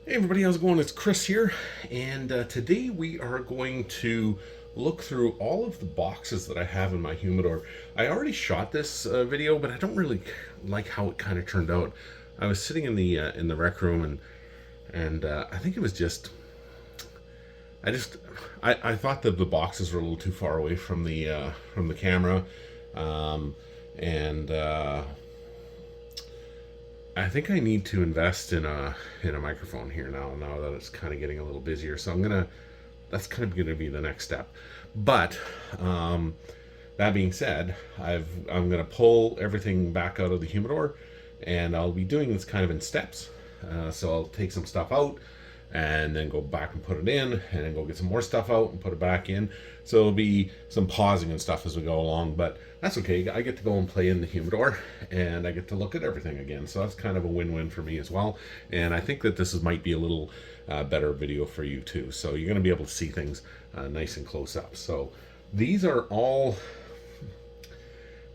Hey everybody, how's it going? It's Chris here, and today we are going to look through all of the boxes that I have in my humidor. I already shot this video, but I don't really like how it kind of turned out. I was sitting in the rec room, and I think it was just I thought that the boxes were a little too far away from the camera, um, and I think I need to invest in a microphone here now that it's kind of getting a little busier. So that's kind of gonna be the next step. But that being said, I'm gonna pull everything back out of the humidor, and I'll be doing this kind of in steps. So I'll take some stuff out, and then go back and put it in, and then go get some more stuff out and put it back in. So it'll be some pausing and stuff as we go along, but that's okay. I get to go and play in the humidor, and I get to look at everything again. So that's kind of a win-win for me as well. And I think that might be a little better video for you too. So you're going to be able to see things nice and close up. So these are all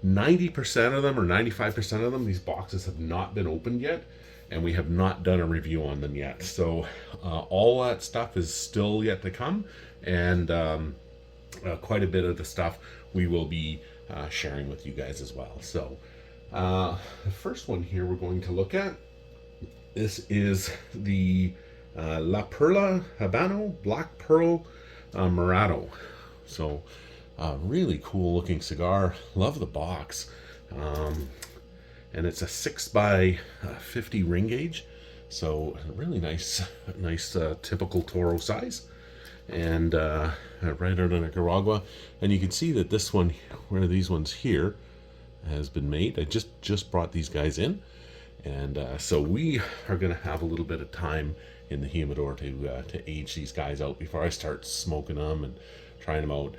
90% of them or 95% of them. These boxes have not been opened yet, and we have not done a review on them yet. So all that stuff is still yet to come, and quite a bit of the stuff we will be sharing with you guys as well. So the first one here we're going to look at, this is the La Perla Habano Black Pearl Morado. So really cool looking cigar. Love the box. And it's a 6 by 50 ring gauge, so really nice typical Toro size, and right out of Nicaragua. And you can see that this one, where these ones here, has been made. I just brought these guys in, and so we are going to have a little bit of time in the humidor to age these guys out before I start smoking them and trying them out.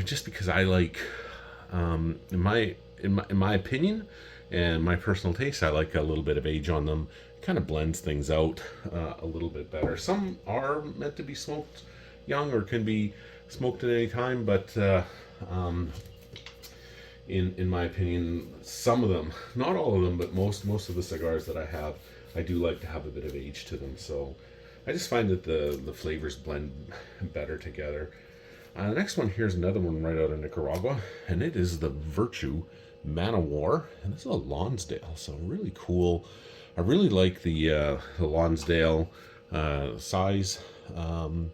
Just because I like, in my opinion and my personal taste, I like a little bit of age on them. It kind of blends things out a little bit better. Some are meant to be smoked young or can be smoked at any time, but in my opinion, some of them, not all of them, but most of the cigars that I have, I do like to have a bit of age to them. So I just find that the flavors blend better together. The next one here is another one right out of Nicaragua, and it is the Virtue Man of War, and this is a Lonsdale, so really cool. I really like the Lonsdale size, the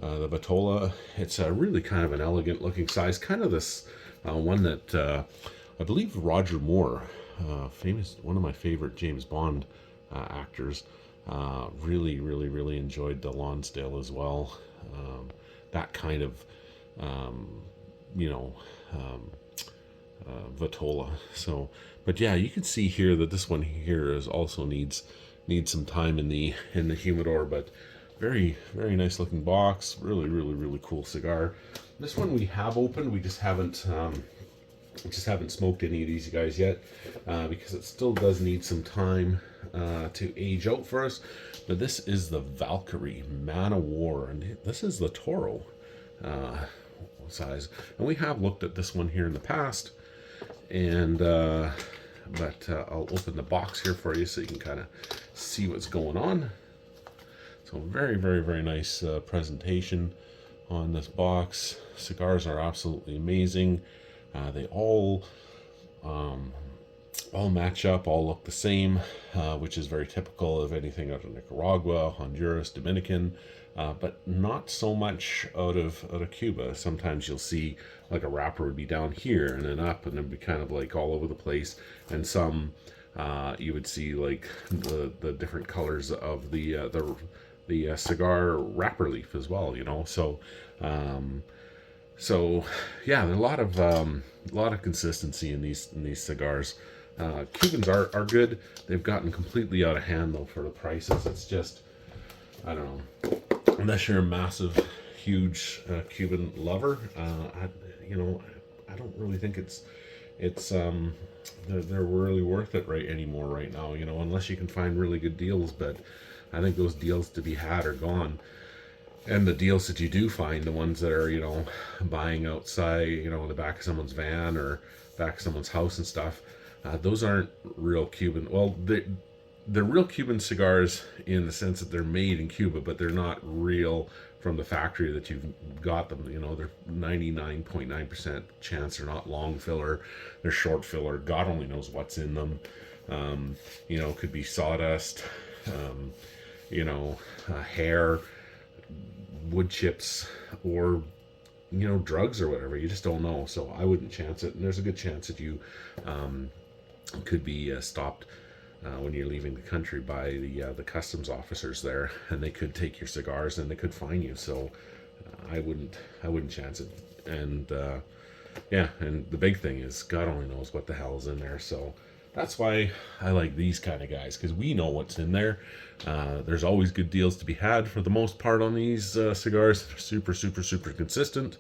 Vitola. It's a really kind of an elegant looking size, kind of this one that I believe Roger Moore, famous, one of my favorite James Bond actors, really enjoyed the Lonsdale as well. That kind of, you know, Vitola. So, but yeah, you can see here that this one here is also needs some time in the humidor, but very nice looking box. Really cool cigar. This one we have opened. We just haven't smoked any of these guys yet because it still does need some time to age out for us. But this is the Valkyrie Man of War, and this is the Toro size. And we have looked at this one here in the past, and but I'll open the box here for you so you can kind of see what's going on. So very nice presentation on this box. Cigars are absolutely amazing. They all match up, all look the same, which is very typical of anything out of Nicaragua, Honduras, Dominican, but not so much out of Cuba. Sometimes you'll see like a wrapper would be down here and then up, and it'd be kind of like all over the place. And some you would see like the different colors of the cigar wrapper leaf as well. You know, so. So yeah, there's a lot of consistency in these cigars. Cubans are good. They've gotten completely out of hand though for the prices. It's just, I don't know, unless you're a massive, huge Cuban lover, I don't really think they're really worth it anymore right now. You know, unless you can find really good deals, but I think those deals to be had are gone. And the deals that you do find, the ones that are, you know, buying outside, you know, in the back of someone's van or back of someone's house and stuff, those aren't real Cuban. Well, they're real Cuban cigars in the sense that they're made in Cuba, but they're not real from the factory that you've got them. You know, they're 99.9% chance they're not long filler, they're short filler. God only knows what's in them. You know, could be sawdust, hair, wood chips, or drugs or whatever. You just don't know. So I wouldn't chance it. And there's a good chance that you could be stopped when you're leaving the country by the customs officers there, and they could take your cigars and they could fine you. So I wouldn't chance it. And and the big thing is God only knows what the hell is in there. So that's why I like these kind of guys, because we know what's in there. There's always good deals to be had for the most part on these cigars. They're super consistent,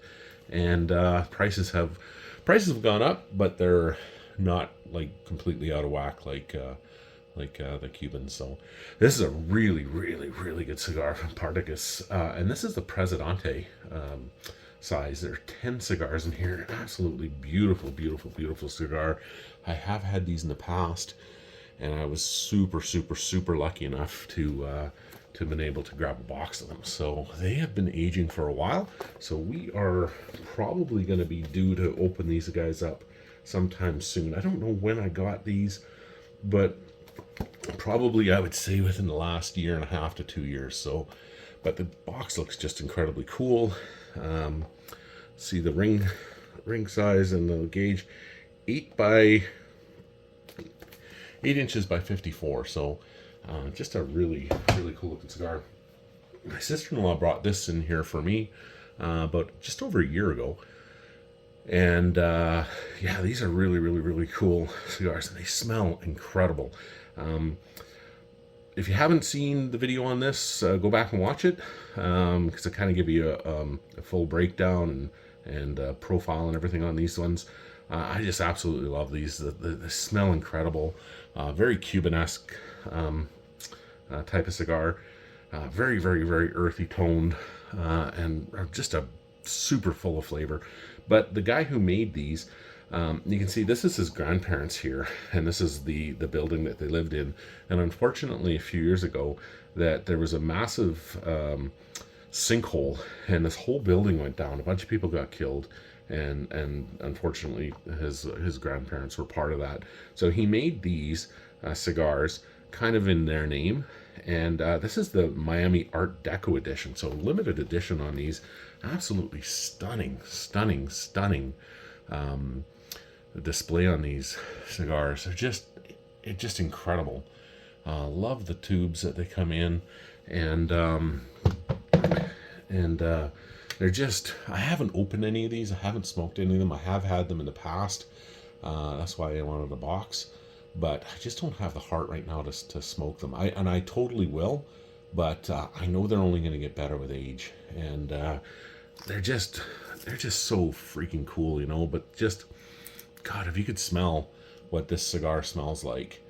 and prices have gone up, but they're not like completely out of whack like the Cubans. So this is a really good cigar from Partagas, and this is the Presidente size. There are 10 cigars in here. Absolutely beautiful cigar. I have had these in the past, and I was super lucky enough to been able to grab a box of them. So they have been aging for a while. So we are probably going to be due to open these guys up sometime soon. I don't know when I got these, but probably I would say within the last 1.5 to 2 years. So, but the box looks just incredibly cool. See the ring size and the gauge, 8 inches by 54. So just a really cool looking cigar. My sister-in-law brought this in here for me about just over a year ago. And these are really cool cigars, and they smell incredible. If you haven't seen the video on this, go back and watch it, because I kind of give you a full breakdown and profile and everything on these ones. I just absolutely love these. They smell incredible. Very Cuban-esque type of cigar. Very earthy toned, and just a super full of flavor. But the guy who made these, you can see this is his grandparents here, and this is the building that they lived in. And unfortunately, a few years ago, that there was a massive sinkhole, and this whole building went down. A bunch of people got killed, and unfortunately, his grandparents were part of that. So he made these cigars kind of in their name. And this is the Miami Art Deco edition. So limited edition on these. Absolutely stunning display on these cigars. They're just incredible. Love the tubes that they come in, and they're just, I haven't opened any of these. I haven't smoked any of them. I have had them in the past. That's why I wanted a box. But I just don't have the heart right now to smoke them. I totally will, but I know they're only going to get better with age. And they're just so freaking cool, But just, God, if you could smell what this cigar smells like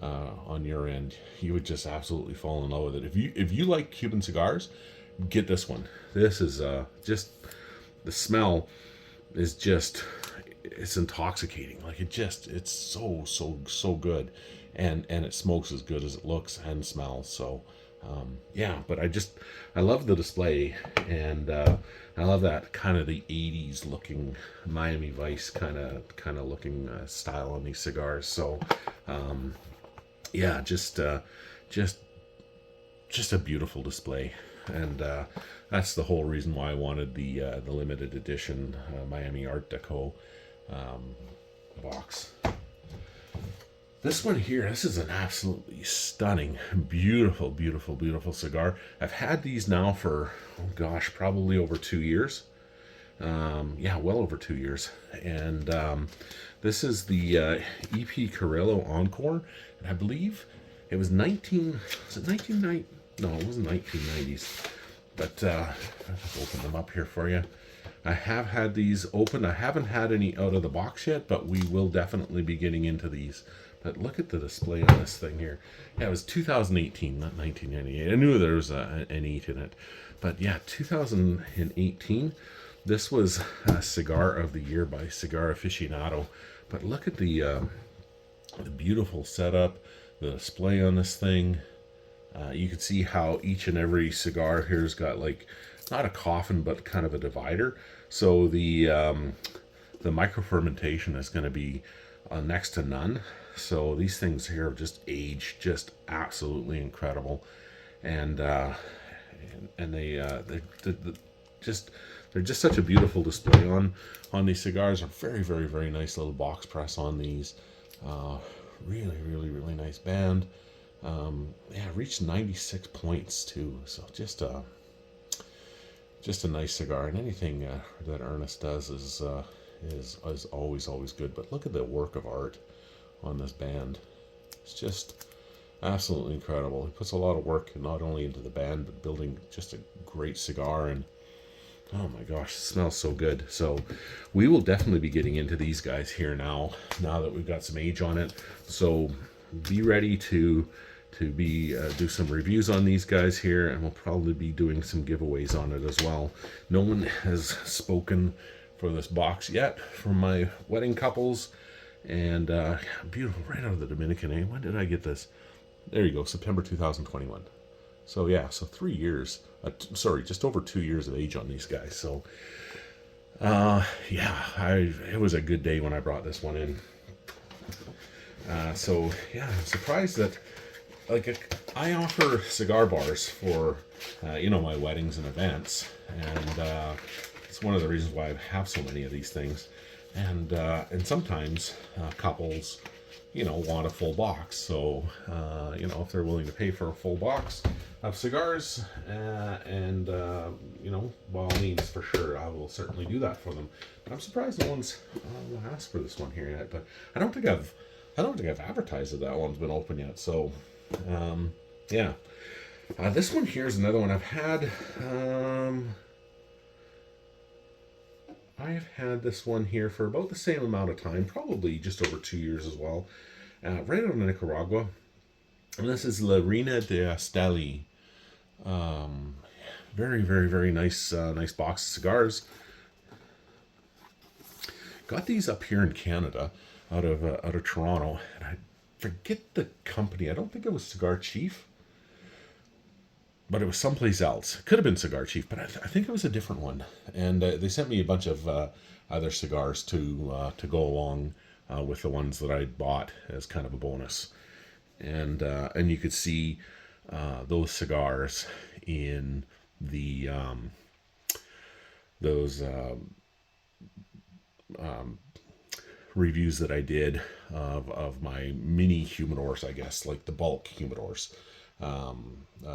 on your end, you would just absolutely fall in love with it. If you like Cuban cigars, get this one. This is just, the smell is just, it's intoxicating. Like it's so good, and it smokes as good as it looks and smells. So but I love the display, and I love that kind of the 80s looking Miami Vice kind of looking style on these cigars. So just a beautiful display. And that's the whole reason why I wanted the limited edition Miami Art Deco box. This one here, this is an absolutely stunning, beautiful cigar. I've had these now for, probably over 2 years. Well over 2 years. And this is the EP Carrillo Encore. And I believe it was 1990? No, it wasn't 1990s. But I'll open them up here for you. I have had these open. I haven't had any out of the box yet, but we will definitely be getting into these. But look at the display on this thing here. Yeah, it was 2018, not 1998. I knew there was an 8 in it. But yeah, 2018. This was a Cigar of the Year by Cigar Aficionado. But look at the beautiful setup, the display on this thing. You can see how each and every cigar here's got like, not a coffin, but kind of a divider. So the micro fermentation is going to be next to none. So these things here have just aged just absolutely incredible, and they're just such a beautiful display on these cigars. A very, very, very nice little box press on these. Really, really, really nice band. Yeah, reached 96 points too. So just a nice cigar, and anything that Ernest does is always good. But look at the work of art on this band. It's just absolutely incredible. He puts a lot of work not only into the band, but building just a great cigar. And oh my gosh, it smells so good. So we will definitely be getting into these guys here now that we've got some age on it. So be ready to do some reviews on these guys here, and we'll probably be doing some giveaways on it as well. No one has spoken for this box yet from my wedding couples, and beautiful, right out of the Dominican. When did I get this? There you go, September 2021. So yeah, so 3 years, sorry, just over 2 years of age on these guys. So yeah, it was a good day when I brought this one in. So yeah, I'm surprised that, like, I offer cigar bars for my weddings and events, and it's one of the reasons why I have so many of these things. And sometimes couples want a full box. So if they're willing to pay for a full box of cigars, and by all means, for sure, I will certainly do that for them. But I'm surprised no one's asked for this one here yet. But I don't think I've advertised that one's been open yet. So yeah, this one here is another one I've had. I've had this one here for about the same amount of time, probably just over 2 years as well. Right out of Nicaragua. And this is La Reina de Esteli. Very, very, very nice nice box of cigars. Got these up here in Canada, out of Toronto. And I forget the company. I don't think it was Cigar Chief, but it was someplace else. It could have been Cigar Chief, but I think it was a different one. And they sent me a bunch of other cigars to go along with the ones that I bought as kind of a bonus. And you could see those cigars in the those reviews that I did of my mini humidors, I guess, like the bulk humidors.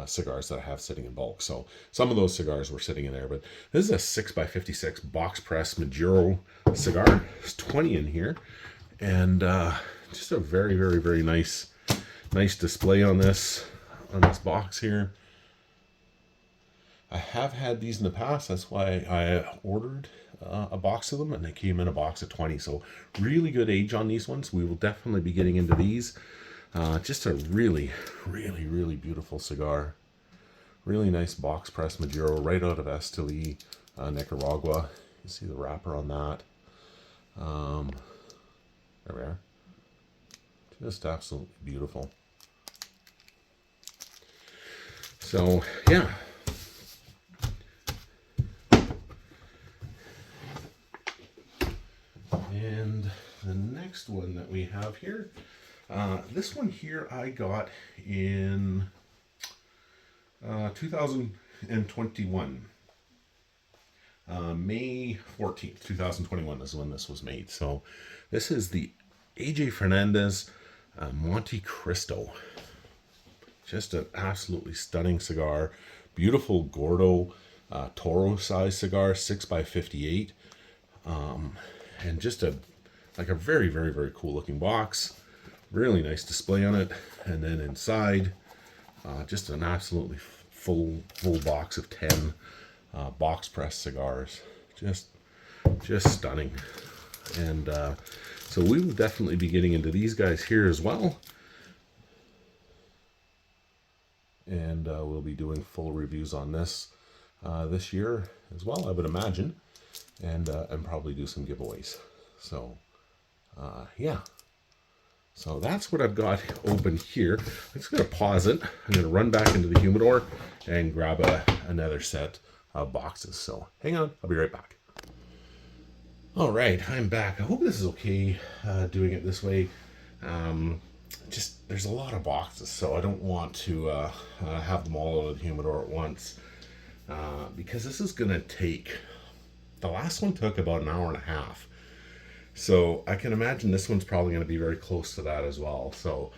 Cigars that I have sitting in bulk. So some of those cigars were sitting in there, but this is a 6x56 box press Maduro cigar. There's 20 in here, and just a very, very, very nice display on this box here. I have had these in the past. That's why I ordered a box of them, and they came in a box of 20. So really good age on these ones. We will definitely be getting into these. Just a really, really, really beautiful cigar. Really nice box press Maduro right out of Esteli, Nicaragua. You see the wrapper on that. There we are. Just absolutely beautiful. So, yeah. And the next one that we have here, this one here I got in 2021. May 14th, 2021 is when this was made. So this is the AJ Fernandez Monte Cristo. Just an absolutely stunning cigar. Beautiful Gordo Toro size cigar, 6x58. And just a very, very, very cool looking box. Really nice display on it. And then inside, just an absolutely full box of 10 box press cigars. Just stunning. And so we will definitely be getting into these guys here as well. And we'll be doing full reviews on this this year as well, I would imagine. And probably do some giveaways. So, yeah. So that's what I've got open here. I'm just going to pause it. I'm going to run back into the humidor and grab another set of boxes. So hang on, I'll be right back. All right, I'm back. I hope this is okay doing it this way. Just there's a lot of boxes, so I don't want to have them all out of the humidor at once because this is going to take. The last one took about an hour and a half. So I can imagine this one's probably going to be very close to that as well. So,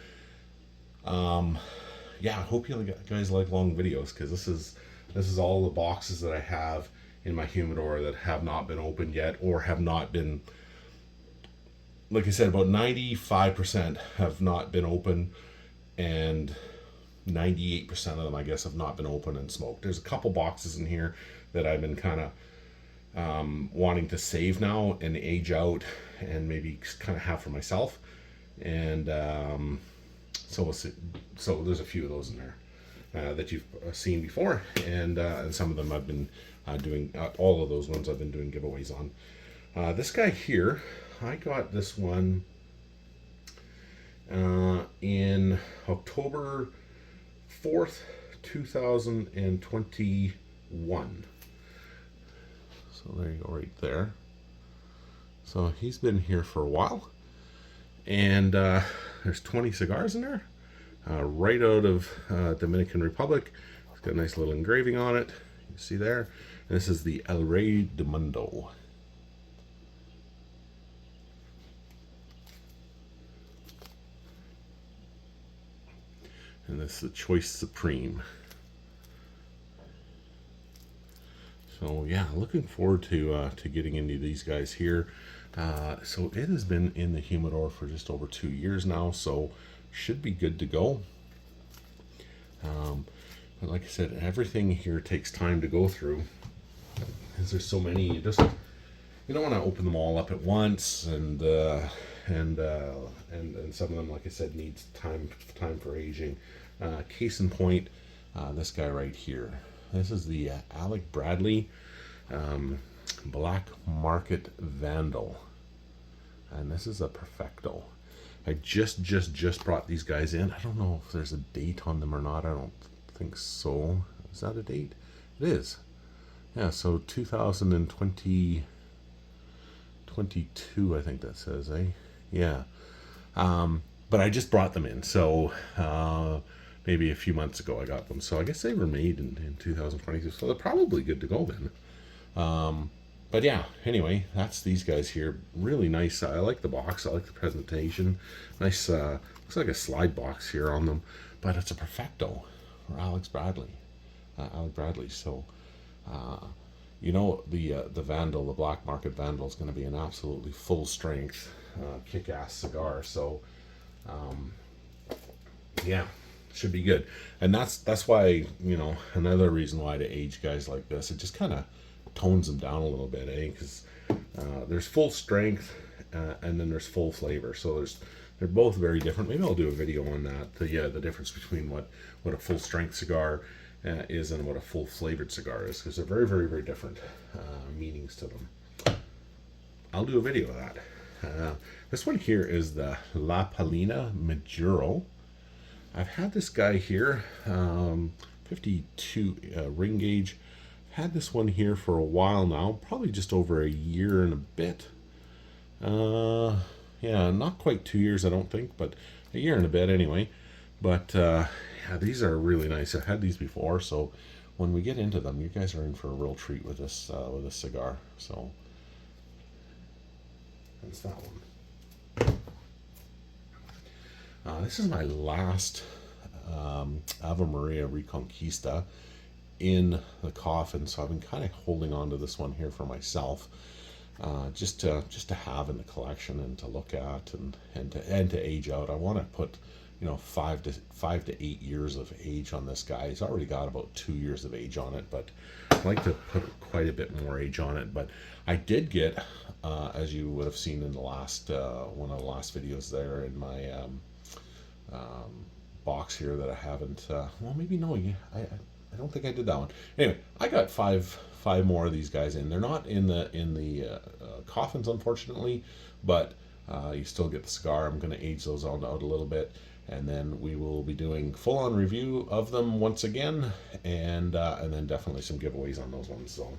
yeah, I hope you guys like long videos because this is all the boxes that I have in my humidor that have not been opened yet or have not been. Like I said, about 95% have not been open, and 98% of them, I guess, have not been open and smoked. There's a couple boxes in here that I've been kind of wanting to save now and age out and maybe kind of have for myself, and so we'll see. So there's a few of those in there that you've seen before, and some of them I've been doing. All of those ones I've been doing giveaways on. This guy here, I got this one in October 4th, 2021. So there you go, right there. So he's been here for a while, and there's 20 cigars in there, right out of Dominican Republic. It's got a nice little engraving on it. You see there. And this is the El Rey del Mundo. And this is the Choice Supreme. So yeah, looking forward to getting into these guys here. So it has been in the humidor for just over 2 years now, so should be good to go. But like I said, everything here takes time to go through, because there's so many. You don't want to open them all up at once, and some of them, like I said, needs time for aging. Case in point, this guy right here. This is the Alec Bradley Black Market Vandal, and this is a Perfecto. I just brought these guys in. I don't know if there's a date on them or not. I don't think so. Is that a date? It is. Yeah, so 2022, I think that says, eh? Yeah. But I just brought them in, so maybe a few months ago I got them. So I guess they were made in 2022, so they're probably good to go then. But yeah, anyway, that's these guys here. Really nice. I like the box. I like the presentation. Nice. Looks like a slide box here on them, but it's a Perfecto for Alex Bradley. Alec Bradley. So, you know, the Vandal, the Black Market Vandal, is going to be an absolutely full strength, kick-ass cigar. So, yeah, should be good. And that's why, you know, another reason why to age guys like this, it just kind of tones them down a little bit, eh? Because there's full strength and then there's full flavor. So they're both very different. Maybe I'll do a video on that. The difference between what a full strength cigar is and what a full flavored cigar is, because they're very, very, very different meanings to them. I'll do a video of that. This one here is the La Palina Maduro. I've had this guy here, 52 ring gauge. Had this one here for a while now, probably just over a year and a bit. Yeah, not quite 2 years, I don't think, but a year and a bit anyway. But yeah, these are really nice. I've had these before, so when we get into them, you guys are in for a real treat with this cigar. So that's that one. This is my last Ave Maria Reconquista in the coffin, so I've been kind of holding on to this one here for myself, just to have in the collection and to look at and to age out. I want to put, you know, 5 to 8 years of age on this guy. He's already got about 2 years of age on it, but I'd like to put quite a bit more age on it. But I did get, as you would have seen in the last one of the last videos there in my box here that I haven't. Well, maybe no. I don't think I did that one. Anyway, I got five more of these guys in. They're not in the coffins, unfortunately, but You still get the cigar. I'm going to age those out a little bit, and then we will be doing full-on review of them once again, and then definitely some giveaways on those ones. So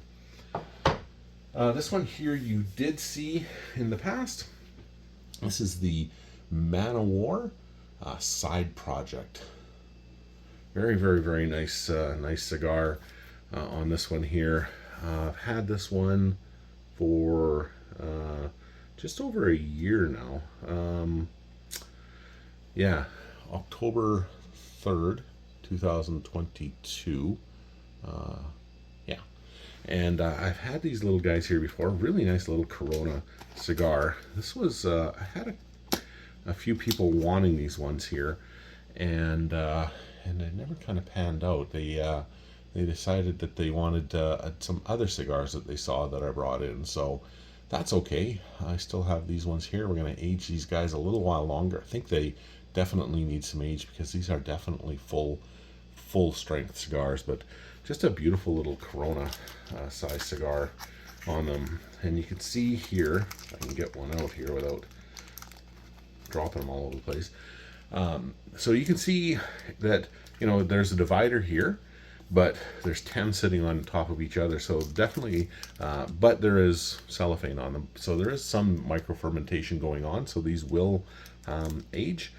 this one here you did see in the past. This is the Man-O-War side project. Very, very, very nice, nice cigar on this one here. I've had this one for just over a year now. Yeah, October 3rd, 2022. Yeah, and I've had these little guys here before. Really nice little Corona cigar. This was I had a few people wanting these ones here, and it never kind of panned out. They decided that they wanted some other cigars that they saw that I brought in, so that's okay. I still have these ones here. We're going to age these guys a little while longer. I think they definitely need some age because these are definitely full strength cigars, but just a beautiful little Corona size cigar on them. And you can see here, I can get one out here without dropping them all over the place. So you can see that, you know, there's a divider here, but there's 10 sitting on top of each other. So definitely, but there is cellophane on them. So there is some micro fermentation going on. So these will age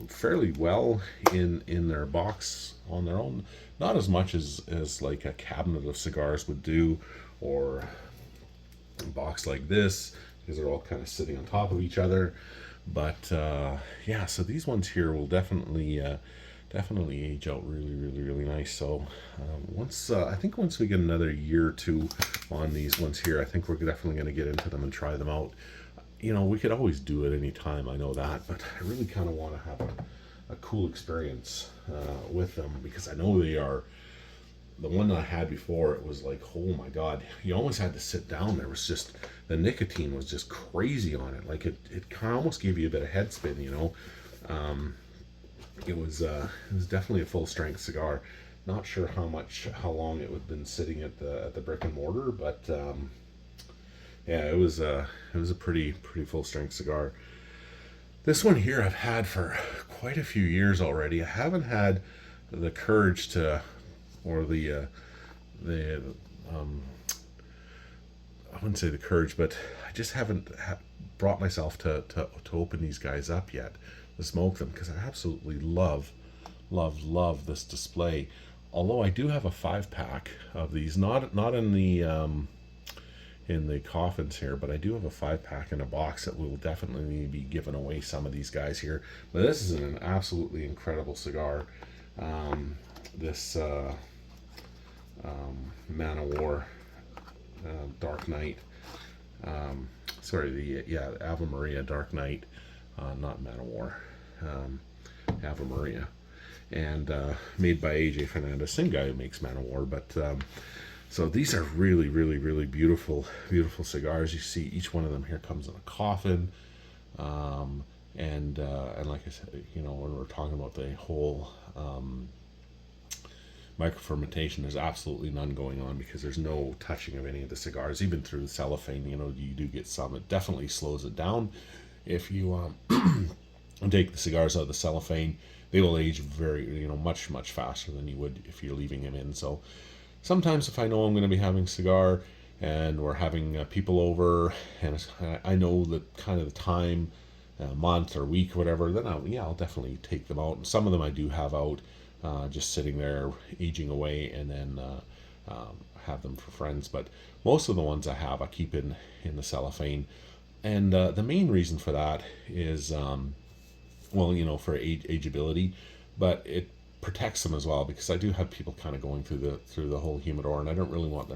fairly well in their box on their own. Not as much as like a cabinet of cigars would do, or a box like this, because they're all kind of sitting on top of each other. But yeah, so these ones here will definitely age out really nice. So I think once we get another year or two on these ones here, I think we're definitely going to get into them and try them out. You know, we could always do it any time, I know that, but I really kind of want to have a cool experience with them, because I know they are. The one I had before, it was like, oh my God, you almost had to sit down. There was just, the nicotine was just crazy on it. Like it kind of almost gave you a bit of head spin, you know. It was definitely a full strength cigar. Not sure how long it would have been sitting at the brick and mortar, but yeah, it was a pretty full strength cigar. This one here I've had for quite a few years already. I haven't had the courage to, or I wouldn't say the courage, but I just haven't brought myself to open these guys up yet, to smoke them, because I absolutely love this display. Although I do have a 5-pack of these, not in the coffins here, but I do have a 5-pack in a box that will definitely be giving away some of these guys here. But this is an absolutely incredible cigar. This Man-O-War Dark Knight. Ave Maria Dark Knight, not Man-O-War. Ave Maria, and made by AJ Fernandez, same guy who makes Man-O-War. But so these are really beautiful cigars. You see each one of them here comes in a coffin, and like I said, you know, when we're talking about the whole microfermentation, there's absolutely none going on, because there's no touching of any of the cigars, even through the cellophane. You know, you do get some. It definitely slows it down. If you take the cigars out of the cellophane, they will age much faster than you would if you're leaving them in. So sometimes if I know I'm going to be having a cigar and we're having people over, and I know that kind of the time, month or week or whatever, then I'll definitely take them out. And some of them I do have out, just sitting there aging away, and then have them for friends. But most of the ones I keep in the cellophane. And the main reason for that is, well, you know, for ageability, but it protects them as well, because I do have people kind of going through the whole humidor, and I don't really want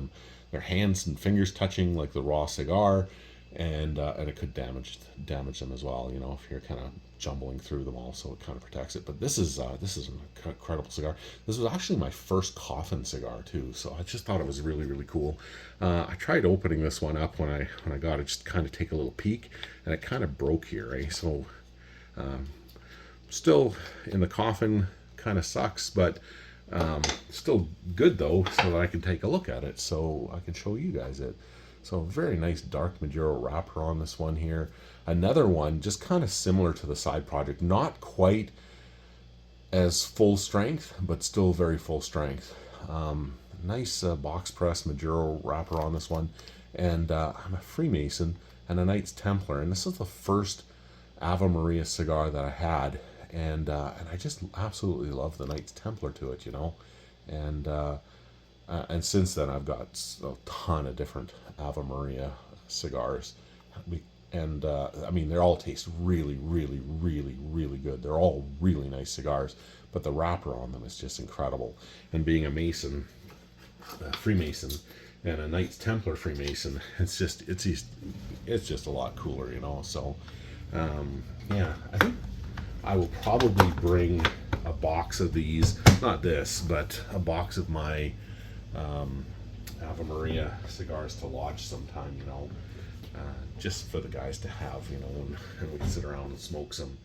their hands and fingers touching like the raw cigar, and it could damage them as well, you know, if you're kind of jumbling through them all. So it kind of protects it. But this is an incredible cigar. This was actually my first coffin cigar too, so I just thought it was really cool. I tried opening this one up when I got it, just kind of take a little peek, and it kind of broke here, eh? So still in the coffin, kind of sucks, but still good though, so that I can take a look at it, so I can show you guys it. So very nice dark Maduro wrapper on this one here. Another one just kind of similar to the side project, not quite as full strength, but still very full strength. Nice box press Maduro wrapper on this one. And I'm a Freemason and a Knights Templar, and this is the first Ave Maria cigar that I had, and I just absolutely love the Knights Templar to it, you know. And since then I've got a ton of different Ave Maria cigars, and I mean, they all taste really, really, really, really good. They're all really nice cigars, but the wrapper on them is just incredible. And being a Mason, Freemason, and a Knights Templar Freemason, it's just a lot cooler, you know. So yeah, I think I will probably bring a box of these, not this, but a box of my Ave Maria cigars to lodge sometime, you know, just for the guys to have, you know, and we can sit around and smoke some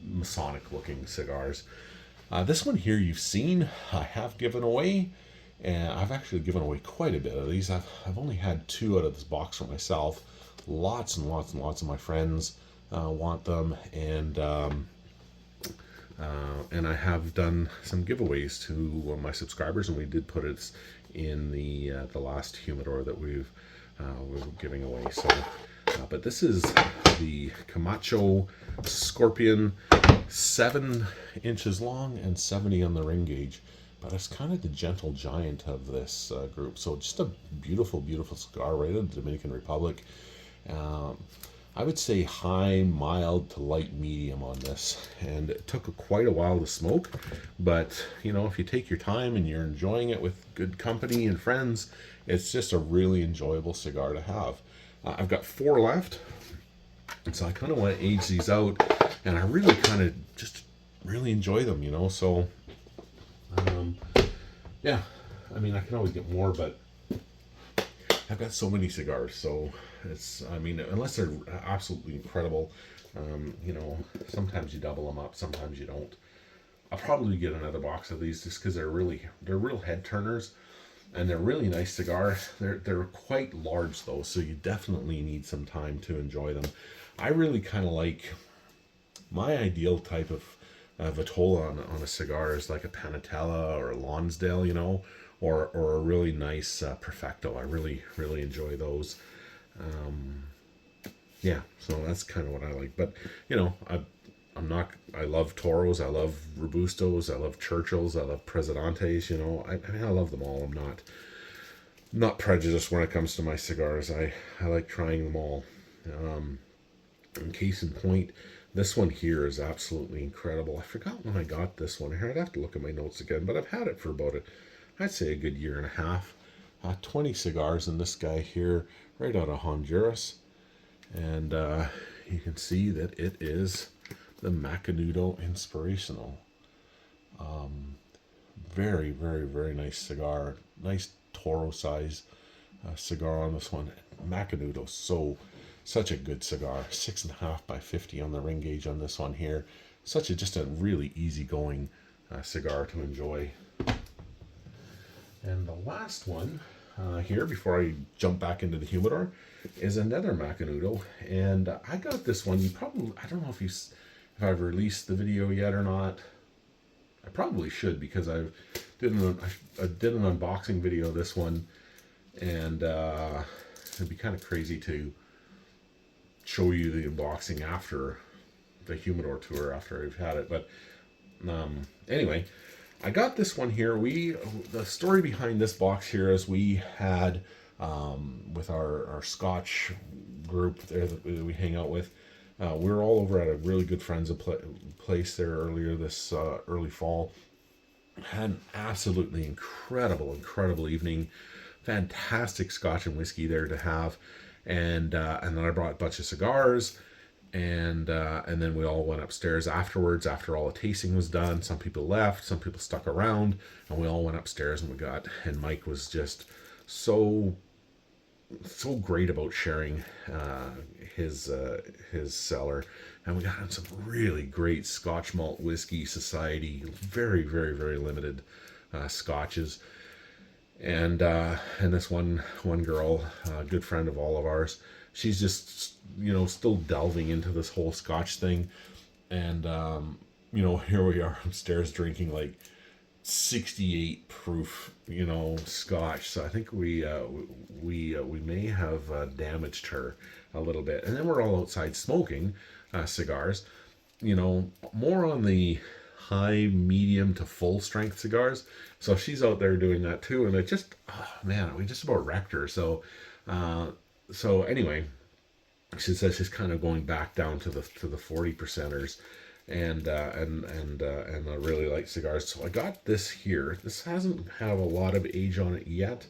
Masonic looking cigars. This one here you've seen, I have given away, and I've actually given away quite a bit of these. I've only had 2 out of this box for myself. Lots and lots and lots of my friends want them, and I have done some giveaways to my subscribers, and we did put it in the last humidor that we're giving away. So, but this is the Camacho Scorpion, 7 inches long and 70 on the ring gauge. But it's kind of the gentle giant of this group. So just a beautiful, beautiful cigar right out of the Dominican Republic. I would say high, mild to light medium on this. And it took quite a while to smoke. But, you know, if you take your time and you're enjoying it with good company and friends, it's just a really enjoyable cigar to have. I've got 4 left. And so I kind of want to age these out. And I really kind of just really enjoy them, you know. So, yeah, I mean, I can always get more, but I've got so many cigars, so it's, I mean, unless they're absolutely incredible, you know, sometimes you double them up, sometimes you don't. I'll probably get another box of these just because they're real head turners, and they're really nice cigar. They're quite large though, so you definitely need some time to enjoy them. I really kind of like, my ideal type of Vitola on a cigar is like a Panatella or a Lonsdale, you know, or a really nice Perfecto. I really, really enjoy those. Yeah, so that's kind of what I like. But, you know, I love Toros, I love Robustos, I love Churchills, I love Presidentes, you know. I mean, I love them all. I'm not prejudiced when it comes to my cigars. I like trying them all. In case in point, this one here is absolutely incredible. I forgot when I got this one here. I'd have to look at my notes again, but I've had it for about I'd say a good year and a half. 20 cigars in this guy here, right out of Honduras. And you can see that it is the Macanudo Inspirational. Very, very, very nice cigar. Nice Toro size cigar on this one. Macanudo, such a good cigar. 6.5 by 50 on the ring gauge on this one here. Just a really easygoing cigar to enjoy. And the last one here, before I jump back into the humidor, is another Macanudo. And I got this one. I don't know if I've released the video yet or not. I probably should, because I did an unboxing video of this one, and it'd be kind of crazy to show you the unboxing after the humidor tour, after I've had it. But anyway, I got this one here. The story behind this box here is we had with our Scotch group there that we hang out with, we were all over at a really good friend's place there earlier this early fall. Had an absolutely incredible evening. Fantastic Scotch and whiskey there to have. And then I brought a bunch of cigars, and then we all went upstairs afterwards. After all the tasting was done, some people left, some people stuck around, and we all went upstairs, and Mike was just so great about sharing his cellar, and we got some really great Scotch Malt Whiskey Society, very, very, very limited scotches. And this one girl, a good friend of all of ours, she's just still delving into this whole Scotch thing, and here we are upstairs drinking like 68 proof, Scotch. So I think we may have damaged her a little bit. And then we're all outside smoking cigars, more on the high, medium to full strength cigars. So she's out there doing that too, and it just, oh man, we just about wrecked her. So anyway, she says she's kind of going back down to the 40 percenters, and I really like cigars. So I got this here. This hasn't have a lot of age on it yet,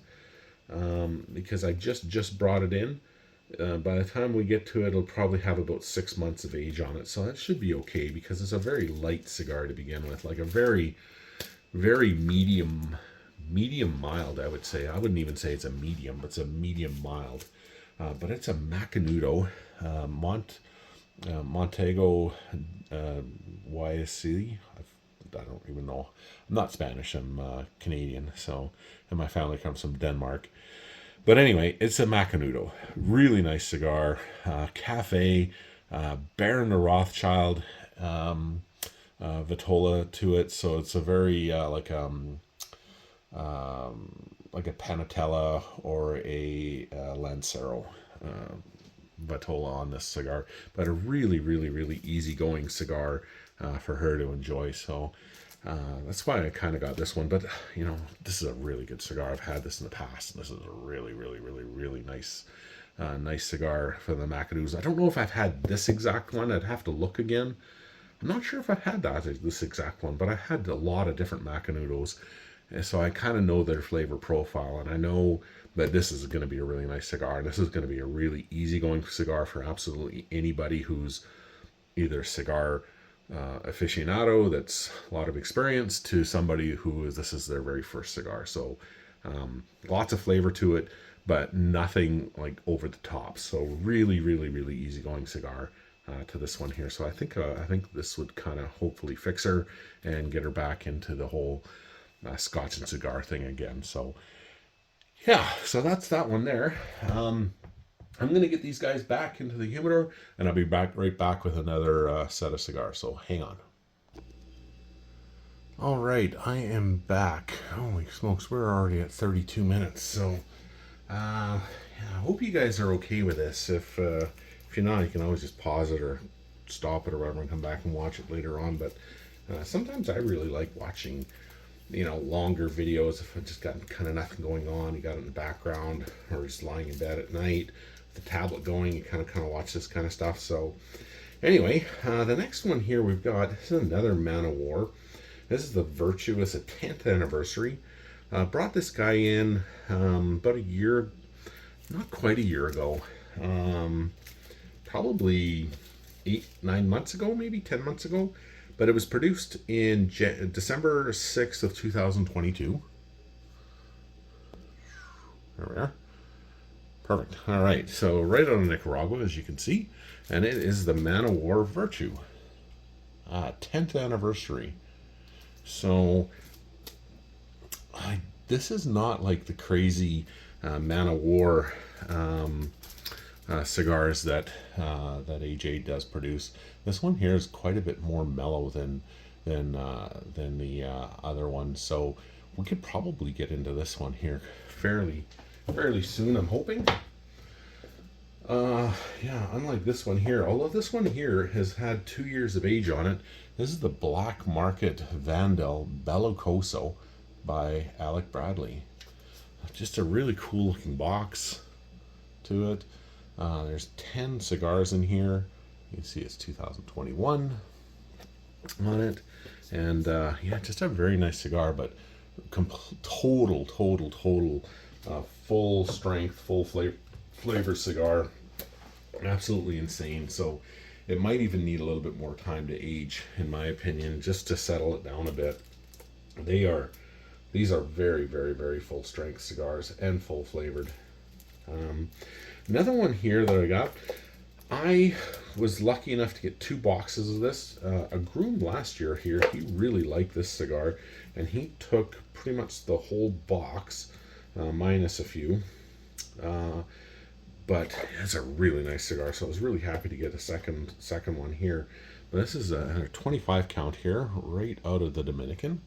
because I just brought it in. By the time we get to it, it'll probably have about 6 months of age on it, so that should be okay because it's a very light cigar to begin with, like a very, very medium mild, I would say. I wouldn't even say it's a medium, but it's a medium mild. But it's a Macanudo, Montego YSC. I don't even know. I'm not Spanish. I'm Canadian. So, and my family comes from Denmark. But anyway, it's a Macanudo. Really nice cigar. Cafe, Baron de Rothschild, Vitola to it. So it's a very like a Panatella or a Lancero Vitola on this cigar, but a really, really, really easygoing cigar for her to enjoy. So that's why I kind of got this one. But this is a really good cigar. I've had this in the past, and this is a really, really, really, really nice cigar for the Macanudos. I don't know if I've had this exact one. I'd have to look again. I'm not sure if I've had this exact one, but I had a lot of different Macanudos. And so I kind of know their flavor profile, and I know that this is going to be a really nice cigar. And this is going to be a really easygoing cigar for absolutely anybody who's either cigar aficionado, that's a lot of experience, to somebody this is their very first cigar. So lots of flavor to it, but nothing like over the top. So really, really, really easygoing cigar to this one here. So I think this would kind of hopefully fix her and get her back into the whole Scotch and cigar thing again. So yeah, so that's that one there. I'm going to get these guys back into the humidor, and I'll be right back with another set of cigars. So hang on. All right, I am back. Holy smokes, we're already at 32 minutes. So I hope you guys are okay with this. If you're not, you can always just pause it or stop it or whatever and come back and watch it later on. But sometimes I really like watching longer videos if I just got kind of nothing going on. You got it in the background, or just lying in bed at night with the tablet going, you kind of watch this kind of stuff. So anyway, the next one here we've got, this is another Man of War. This is the Virtuous, a 10th anniversary. Brought this guy in about a year, not quite a year ago, probably 8-9 months ago, maybe 10 months ago. But it was produced in December 6th of 2022. There we are. Perfect. All right. So right out of Nicaragua, as you can see. And it is the Man of War Virtue. 10th anniversary. So this is not like the crazy Man of War cigars that AJ does produce. This one here is quite a bit more mellow than the other one, so we could probably get into this one here fairly soon, I'm hoping. Yeah, unlike this one here, although this one here has had 2 years of age on it. This is the Black Market Vandal Bellicoso by Alec Bradley. Just a really cool looking box to it. There's 10 cigars in here. You can see it's 2021 on it. And yeah, just a very nice cigar, but total full strength, full flavor cigar. Absolutely insane. So it might even need a little bit more time to age, in my opinion, just to settle it down a bit. These are very, very, very full strength cigars and full flavored. Another one here that I got, I was lucky enough to get 2 boxes of this. A groom last year here, he really liked this cigar, and he took pretty much the whole box minus a few. But it's a really nice cigar, so I was really happy to get a second one here. But this is a 25 count here, right out of the Dominican.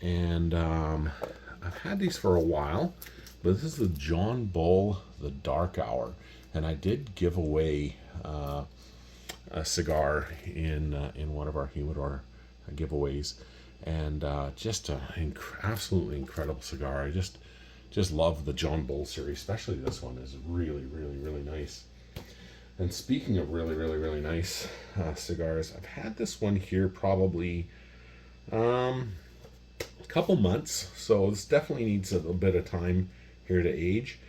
And I've had these for a while, but this is the John Bull, the Dark Hour. And I did give away a cigar in one of our Humidor giveaways. And just an absolutely incredible cigar. I just love the John Bull series, especially this one is really, really, really nice. And speaking of really, really, really nice cigars, I've had this one here probably a couple months, so this definitely needs a little bit of time here to age.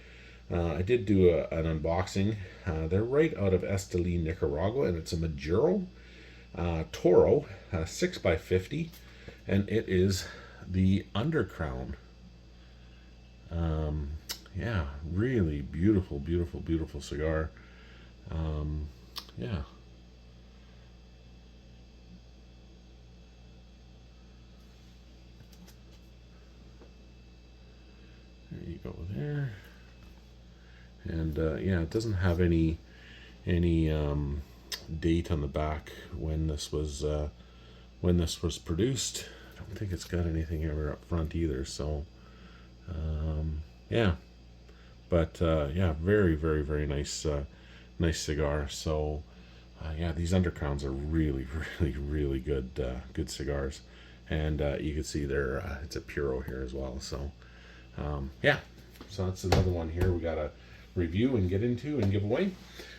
I did do an unboxing. They're right out of Esteli, Nicaragua, and it's a Maduro Toro 6x50, and it is the Undercrown. Yeah, really beautiful, beautiful, beautiful cigar. Yeah. There you go there. And yeah, it doesn't have any date on the back when this was produced. I don't think it's got anything ever up front either. So yeah, but yeah, very, very, very nice nice cigar. So yeah, these Undercrowns are really, really, really good cigars. And you can see there it's a Puro here as well. So yeah, so that's another one here we got to review and get into and give away.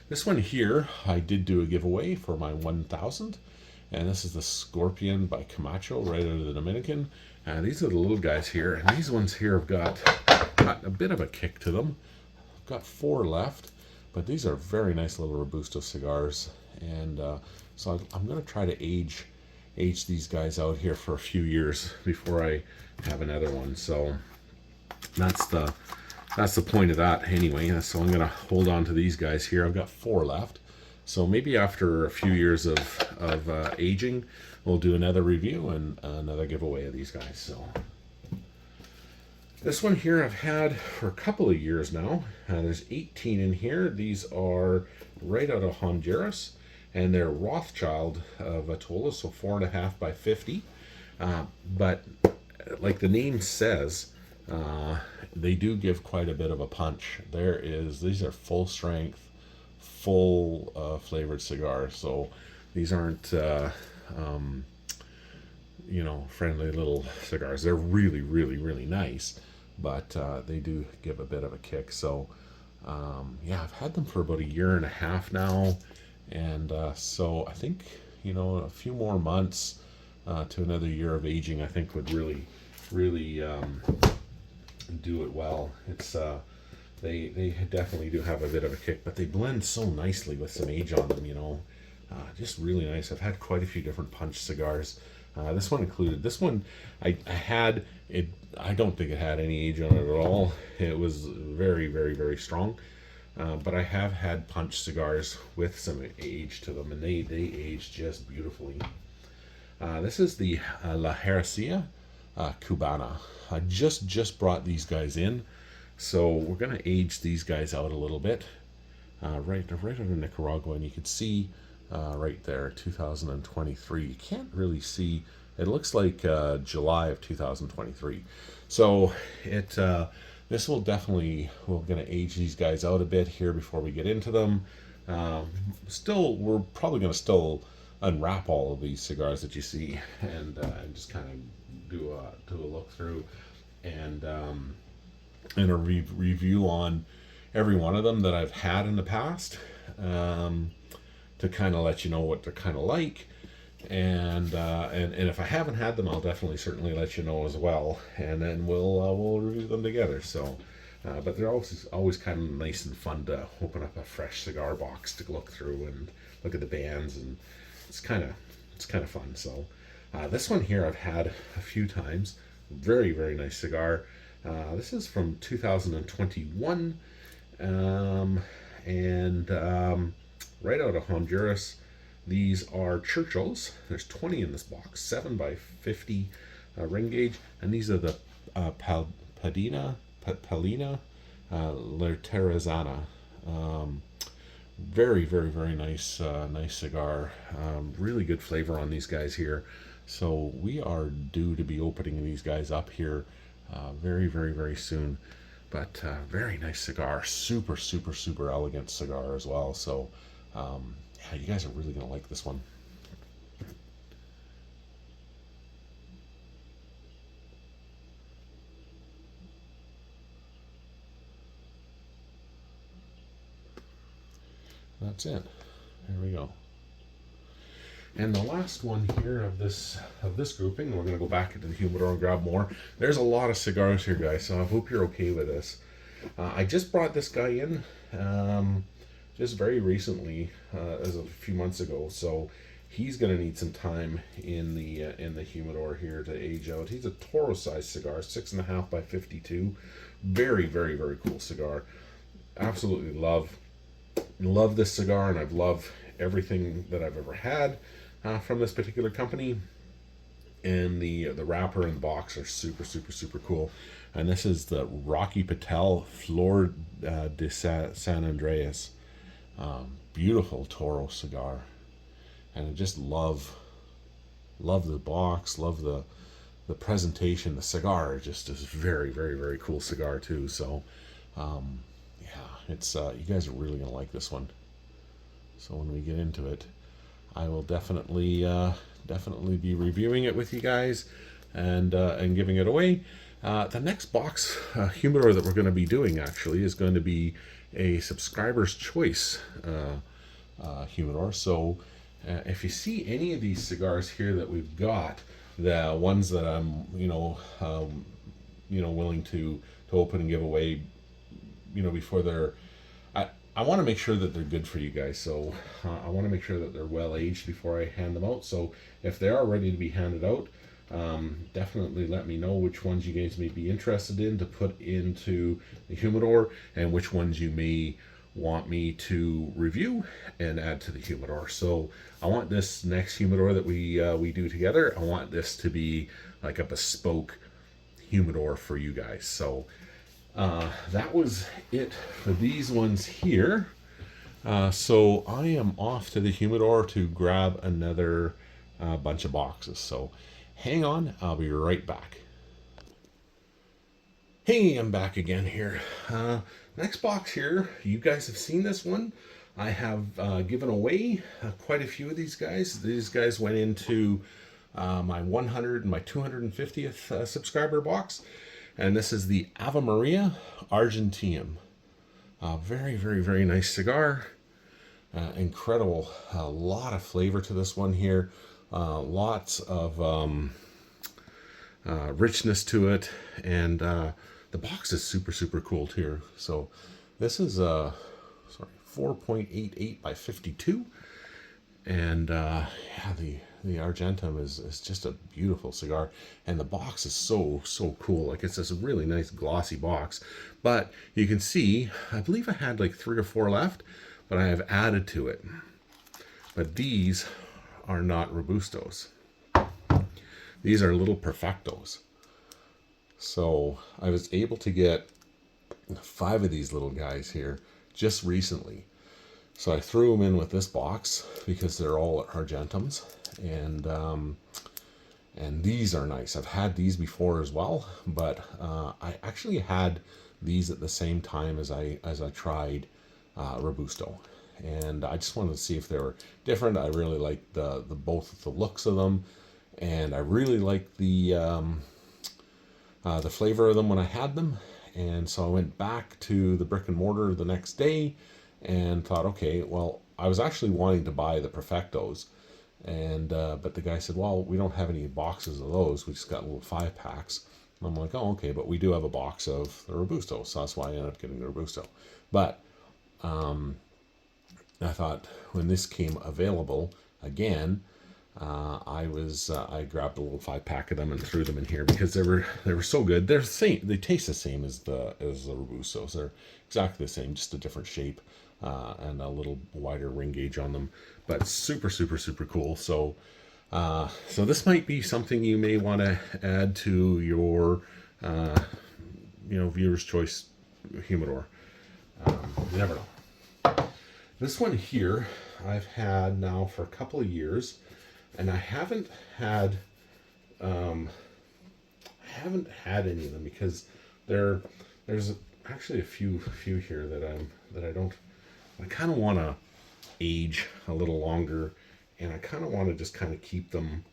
This one here, I did do a giveaway for my 1000, and this is the Scorpion by Camacho, right out of the Dominican. These are the little guys here, and these ones here have got a bit of a kick to them. I've got 4 left, but these are very nice little Robusto cigars, and so I'm going to try to age these guys out here for a few years before I have another one. So that's the point of that anyway. So I'm gonna hold on to these guys here. I've got 4 left, so maybe after a few years of aging, we'll do another review and another giveaway of these guys. So this one here I've had for a couple of years now. There's 18 in here. These are right out of Honduras, and they're Rothschild Vitola, so 4.5 by 50. But like the name says, they do give quite a bit of a punch. These are full strength, full flavored cigars. So these aren't friendly little cigars. They're really, really, really nice, but they do give a bit of a kick. So yeah, I've had them for about 1.5 years now, and so I think a few more months to another year of aging, I think would really, really do it well. It's they definitely do have a bit of a kick, but they blend so nicely with some age on them. Just really nice. I've had quite a few different punch cigars. This one included. This one I had it. I don't think it had any age on it at all. It was very, very, very strong. But I have had punch cigars with some age to them, and they age just beautifully. This is the La Heresia Cubana. I just brought these guys in, so we're gonna age these guys out a little bit. Right out of Nicaragua, and you can see right there, 2023. You can't really see. It looks like July of 2023. So this will definitely, we're gonna age these guys out a bit here before we get into them. We're probably gonna still unwrap all of these cigars that you see and just kind of do a look through and a review on every one of them that I've had in the past, to kind of let you know what they're kind of like, and if I haven't had them, I'll definitely certainly let you know as well, and then we'll review them together. So but they're always kind of nice and fun to open up a fresh cigar box to look through and look at the bands, and it's kind of fun. So this one here I've had a few times. Very, very nice cigar. This is from 2021, and right out of Honduras. These are Churchills. There's 20 in this box, 7x50 ring gauge, and these are the Padina Palina Laterrazana. Very, very, very nice, nice cigar. Really good flavor on these guys here. So we are due to be opening these guys up here very, very, very soon. But very nice cigar. Super, super, super elegant cigar as well. So yeah, you guys are really going to like this one. That's it. There we go. And the last one here of this grouping, we're going to go back into the humidor and grab more. There's a lot of cigars here, guys, so I hope you're okay with this. I just brought this guy in just very recently, as a few months ago, so he's going to need some time in the humidor here to age out. He's a Toro size cigar, 6.5 by 52. Very, very, very cool cigar. Absolutely love this cigar, and I've loved everything that I've ever had from this particular company. And the wrapper and box are super, super, super cool. And this is the Rocky Patel Flor de San Andreas. Beautiful Toro cigar, and I just love the box, love the presentation. The cigar just is very, very, very cool cigar too. So yeah, it's you guys are really gonna like this one. So when we get into it, I will definitely be reviewing it with you guys and giving it away. The next box humidor that we're going to be doing actually is going to be a subscriber's choice humidor. So if you see any of these cigars here that we've got, the ones that I'm willing to open and give away, before they're, I want to make sure that they're good for you guys. So I want to make sure that they're well aged before I hand them out. So if they are ready to be handed out, definitely let me know which ones you guys may be interested in to put into the humidor, and which ones you may want me to review and add to the humidor. So I want this next humidor that we do together, I want this to be like a bespoke humidor for you guys. So that was it for these ones here. So I am off to the humidor to grab another bunch of boxes. So hang on, I'll be right back. Hey, I'm back again here. Next box here, you guys have seen this one. I have given away quite a few of these guys. These guys went into my 100 and my 250th subscriber box. And this is the Ave Maria Argenteum. Very, very, very nice cigar. Incredible. A lot of flavor to this one here. Lots of richness to it. And the box is super, super cool too. So this is 4.88 by 52. And yeah, the Argentum is just a beautiful cigar, and the box is so cool. Like, it's this really nice glossy box, but you can see, I believe I had like 3 or 4 left, but I have added to it. But these are not Robustos. These are little Perfectos. So I was able to get 5 of these little guys here just recently. So I threw them in with this box because they're all Argentums, and these are nice. I've had these before as well, but I actually had these at the same time as I tried Robusto, and I just wanted to see if they were different. I really liked both the looks of them, and I really liked the flavor of them when I had them. And so I went back to the brick and mortar the next day and thought, okay, well, I was actually wanting to buy the Perfectos, and but the guy said, well, we don't have any boxes of those. We just got little 5-packs. And I'm like, oh, okay, but we do have a box of the Robusto, so that's why I ended up getting the Robusto. But I thought when this came available again, I grabbed a little 5-pack of them and threw them in here because they were so good. They're the same. They taste the same as the Robustos. They're exactly the same, just a different shape and a little wider ring gauge on them. But super, super, super cool. So so this might be something you may want to add to your viewer's choice humidor. You never know. This one here I've had now for a couple of years, and I haven't had any of them because there's actually a few here that I kind of want to age a little longer, and I kind of want to just kind of keep them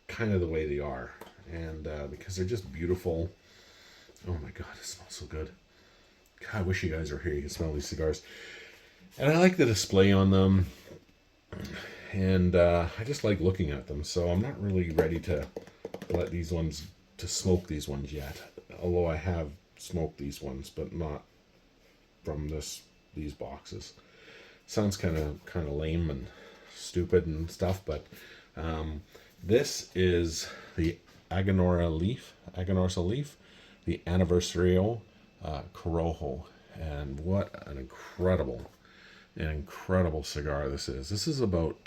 kind of the way they are, and because they're just beautiful. Oh my god, it smells so good. God, I wish you guys were here. You can smell these cigars. And I like the display on them. And I just like looking at them. So I'm not really ready to smoke these ones yet. Although I have smoked these ones, but not from these boxes. Sounds kind of lame and stupid and stuff, but this is the Aganorsa leaf, the Anniversario Corojo, and what an incredible cigar this is. This is about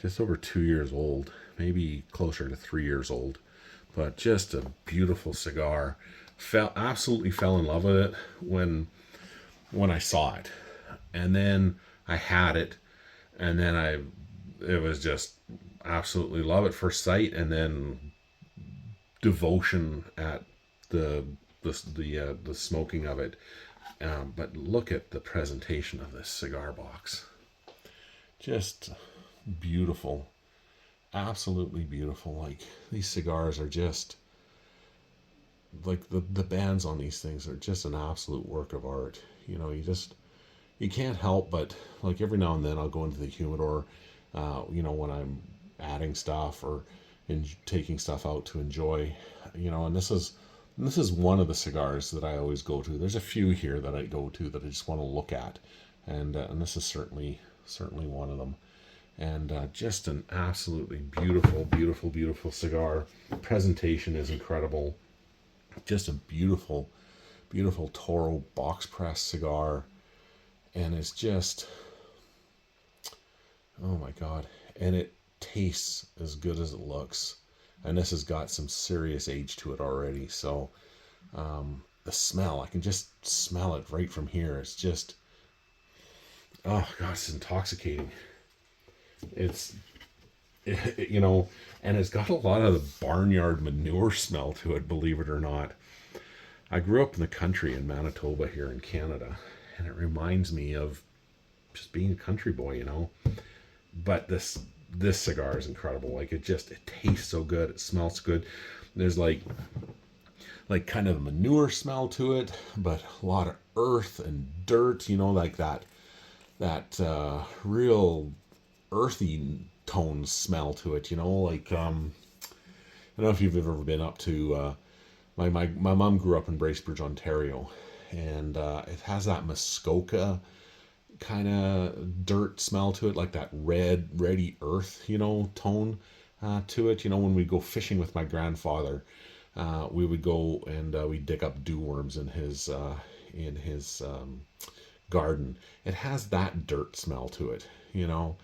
just over 2 years old, maybe closer to 3 years old, but just a beautiful cigar. Absolutely fell in love with it when I saw it, and then I had it, and then it was just absolutely love at first sight, and then devotion at the smoking of it. But look at the presentation of this cigar box. Just beautiful. Absolutely beautiful. Like, these cigars are just like the bands on these things are just an absolute work of art. You can't help but, like, every now and then I'll go into the humidor when I'm adding stuff or taking stuff out to enjoy, and this is one of the cigars that I always go to. There's a few here that I go to that I just want to look at, and this is certainly one of them. And just an absolutely beautiful cigar. The presentation is incredible. Just a beautiful Toro box press cigar, and it's just, oh my god, and it tastes as good as it looks. And this has got some serious age to it already. So the smell, I can just smell it right from here. It's just, oh gosh, it's intoxicating. And it's got a lot of the barnyard manure smell to it, believe it or not. I grew up in the country in Manitoba here in Canada, and it reminds me of just being a country boy, But this cigar is incredible. Like, it tastes so good. It smells good. There's like kind of a manure smell to it, but a lot of earth and dirt, like that real earthy tone smell to it, like, I don't know if you've ever been up to, my mom grew up in Bracebridge, Ontario, and it has that Muskoka kind of dirt smell to it, like that reddy earth, tone to it. When we go fishing with my grandfather, we would go and we'd dig up dew worms in his garden. It has that dirt smell to it, and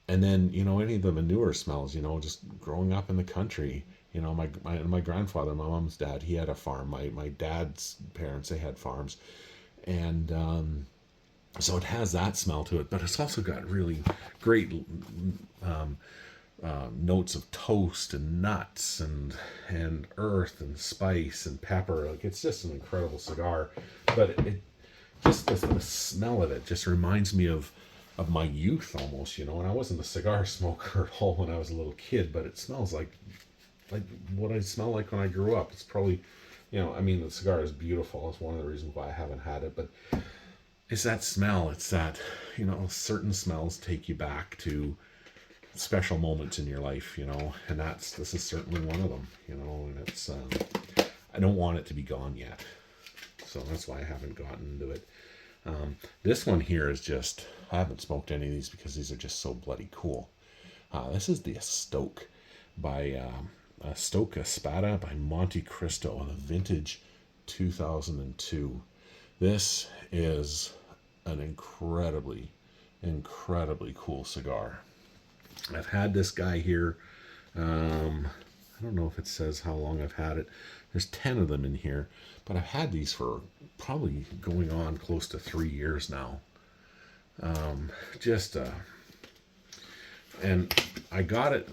then any of the manure smells, just growing up in the country. My grandfather, my mom's dad, he had a farm. My dad's parents, they had farms, and so it has that smell to it, but it's also got really great notes of toast and nuts and earth and spice and pepper. Like, it's just an incredible cigar. But it just, the smell of it just reminds me of my youth almost, And I wasn't a cigar smoker at all when I was a little kid, but it smells like what I smell like when I grew up. It's probably, the cigar is beautiful. It's one of the reasons why I haven't had it, but it's that smell. It's that, certain smells take you back to special moments in your life, and this is certainly one of them, and it's, I don't want it to be gone yet. So that's why I haven't gotten into it. This one here is just, I haven't smoked any of these because these are just so bloody cool. This is the Stoke by, Stoke Espada by Monte Cristo, the vintage 2002. This is an incredibly cool cigar. I've had this guy here I don't know if it says how long I've had it. There's 10 of them in here, but I've had these for probably going on close to 3 years now. Just and I got it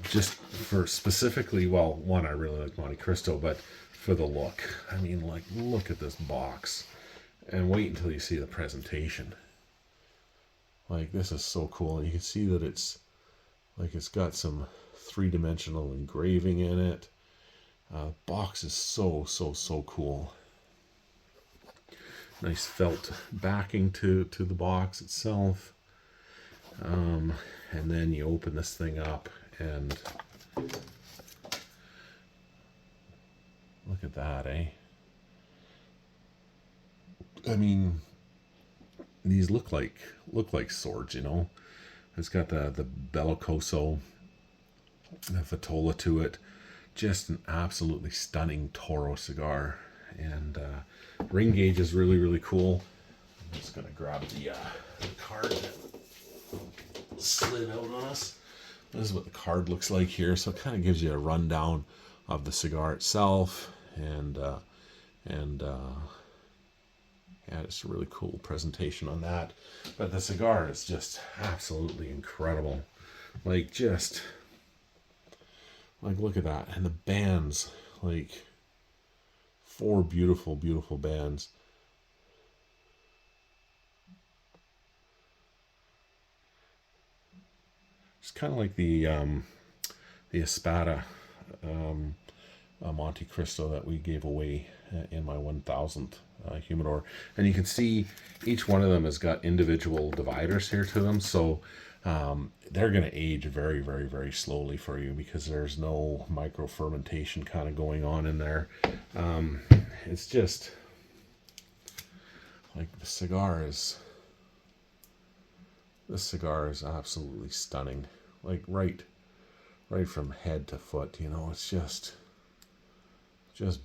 just for specifically, well, one, I really like Monte Cristo, but for the look. I mean, like, look at this box. And wait until you see the presentation. Like, this is so cool. And you can see that it's got some three-dimensional engraving in it. Box is so cool. Nice felt backing to the box itself. And then you open this thing up and look at that, eh? I mean, these look like swords, you know. It's got the bellicoso, the vitola to it. Just an absolutely stunning Toro cigar. And ring gauge is really cool. I'm just gonna grab the card that slid out on us. This is what the card looks like here. So it kind of gives you a rundown of the cigar itself, and yeah, it's a really cool presentation on that. But the cigar is just absolutely incredible. Like, just like, look at that. And the bands, like 4 beautiful bands. It's kind of like the Espada Monte Cristo that we gave away in my 1000th Humidor. And you can see each one of them has got individual dividers here to them. So they're going to age very slowly for you, because there's no micro fermentation kind of going on in there. It's just like this cigar is absolutely stunning. Like right from head to foot, you know. It's just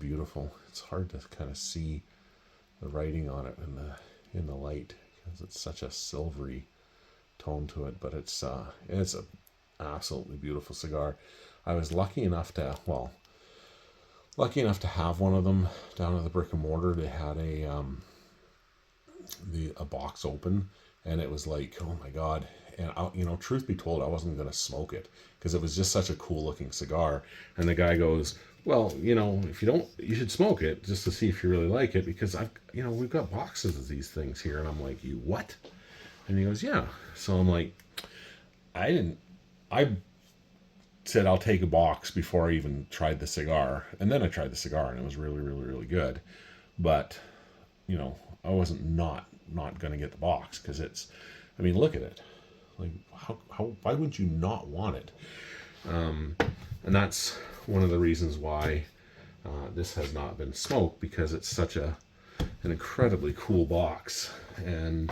beautiful. It's hard to kind of see the writing on it in the light, because it's such a silvery tone to it. But it's a absolutely beautiful cigar. I was lucky enough to have one of them down at the brick and mortar. They had a box open, and it was like, oh my god. And you know, truth be told, I wasn't going to smoke it because it was just such a cool looking cigar. And the guy goes, well, you know, if you don't, you should smoke it just to see if you really like it, because we've got boxes of these things here. And I'm like, you what? And he goes, yeah. So I'm like, I said I'll take a box before I even tried the cigar. And then I tried the cigar, and it was really good. But, you know, I wasn't not going to get the box, because it's, I mean, look at it. Like, why would you not want it? And that's one of the reasons why this has not been smoked, because it's such an incredibly cool box. And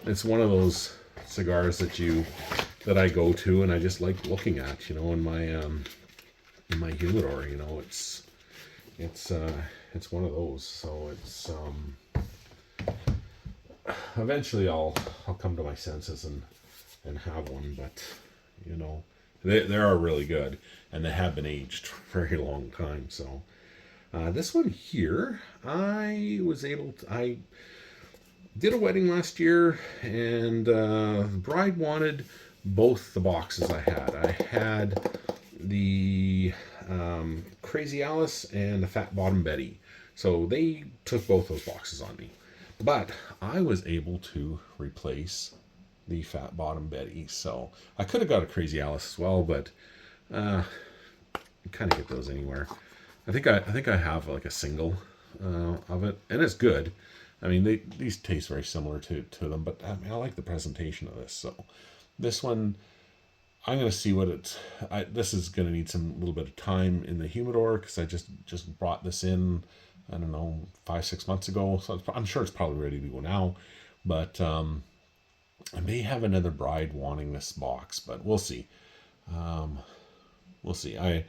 it's one of those cigars that I go to and I just like looking at, you know, in my humidor. You know, it's one of those. So it's eventually I'll come to my senses and have one. But you know, they are really good, and they have been aged for a very long time. So this one here, I did a wedding last year, and the bride wanted both the boxes I had. I had the Crazy Alice and the Fat Bottom Betty. So they took both those boxes on me. But I was able to replace the Fat Bottom Betty. So I could have got a Crazy Alice as well, but you kind of get those anywhere. I think I have like a single of it, and it's good. I mean, these taste very similar to them, but I mean, I like the presentation of this. So this one, I'm going to see what this is going to need some little bit of time in the humidor, because I just brought this in, I don't know, 5-6 months ago. So I'm sure it's probably ready to go now, but I may have another bride wanting this box, but we'll see. We'll see. I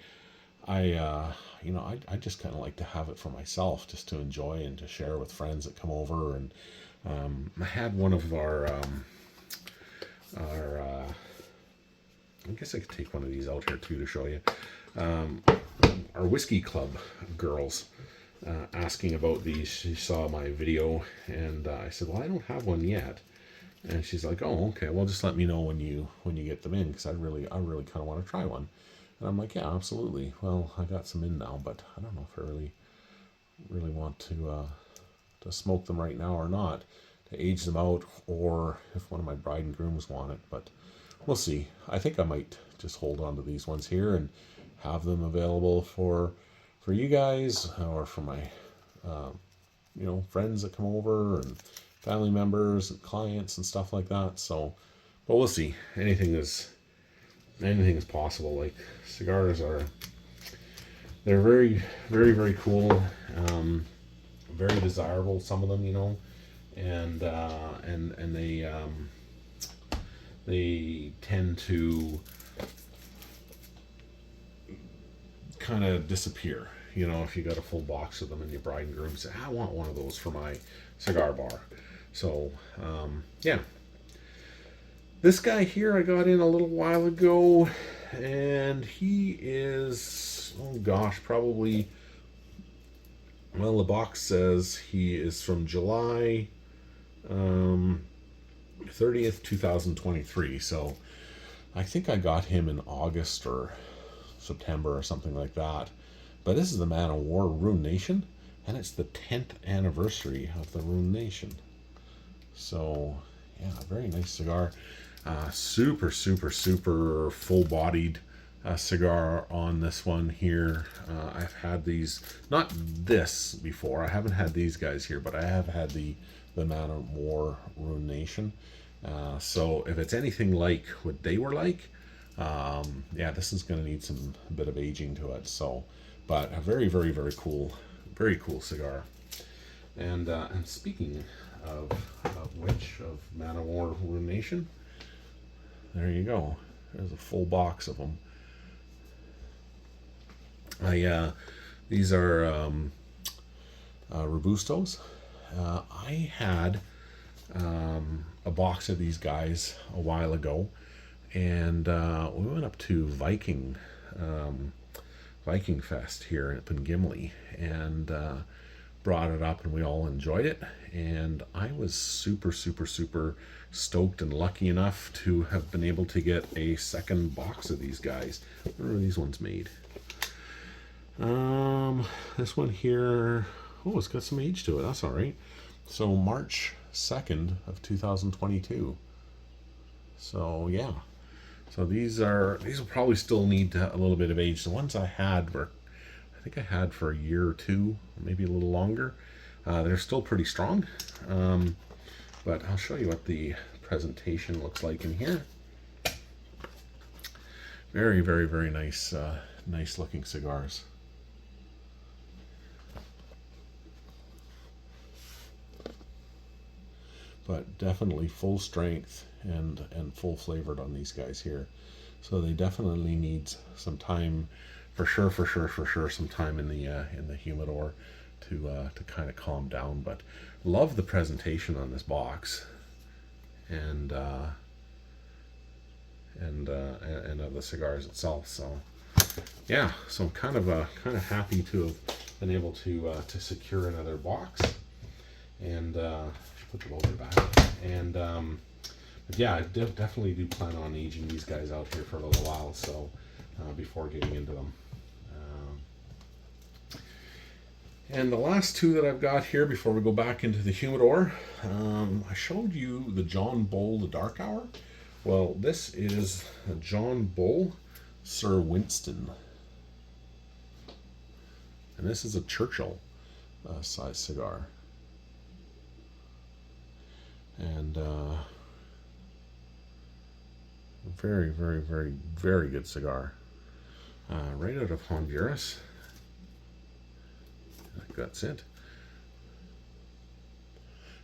just kind of like to have it for myself, just to enjoy and to share with friends that come over. And I had one of our I guess I could take one of these out here too to show you. our whiskey club girls asking about these. She saw my video, and I said, well, I don't have one yet. And she's like, oh, okay, well, just let me know when you get them in, because I really kind of want to try one. And I'm like, yeah, absolutely. Well, I got some in now, but I don't know if I really want to smoke them right now or not, to age them out, or if one of my bride and grooms want it. But we'll see. I think I might just hold on to these ones here and have them available for you guys, or for my friends that come over, and family members and clients and stuff like that. So, but we'll see. Anything is possible. Like, cigars they're very, very, very cool, very desirable, some of them, and they tend to kind of disappear. If you got a full box of them and your bride and groom say, I want one of those for my cigar bar. So, yeah. This guy here I got in a little while ago, and he is, oh gosh, probably, well, the box says he is from July 30th, 2023. So I think I got him in August or September or something like that. But this is the Man of War Rune Nation, and it's the 10th anniversary of the Rune Nation. So, yeah, very nice cigar. Super, super, super full-bodied cigar on this one here. I've had these, not this before. I haven't had these guys here, but I have had the Man of War Rune Nation. So if it's anything like what they were like, yeah, this is going to need a bit of aging to it. So, but a very, very, very cool cigar. And speaking of Man of War Rune Nation, there you go. There's a full box of them. These are Robustos. I had a box of these guys a while ago, and we went up to Viking Fest here up in Gimli, and brought it up, and we all enjoyed it. And I was super, super, super stoked and lucky enough to have been able to get a second box of these guys. Where are these ones made? This one here, oh, it's got some age to it. That's all right. So March 2nd of 2022. So yeah. So these will probably still need a little bit of age. The ones I had were, I think I had for a year or two, maybe a little longer. They're still pretty strong. But I'll show you what the presentation looks like in here. Very, very, very nice, nice looking cigars. But definitely full strength and full flavored on these guys here. So they definitely need some time, for sure, some time in the humidor to kind of calm down. But love the presentation on this box, and of the cigars itself. So yeah, so I'm kind of happy to have been able to secure another box, and put the loader back. And but yeah, I definitely do plan on aging these guys out here for a little while, so before getting into them. And the last two that I've got here before we go back into the humidor, I showed you the John Bull, the Dark Hour. Well, this is a John Bull Sir Winston, and this is a Churchill size cigar. And very, very, very, very good cigar. Right out of Honduras. That's it.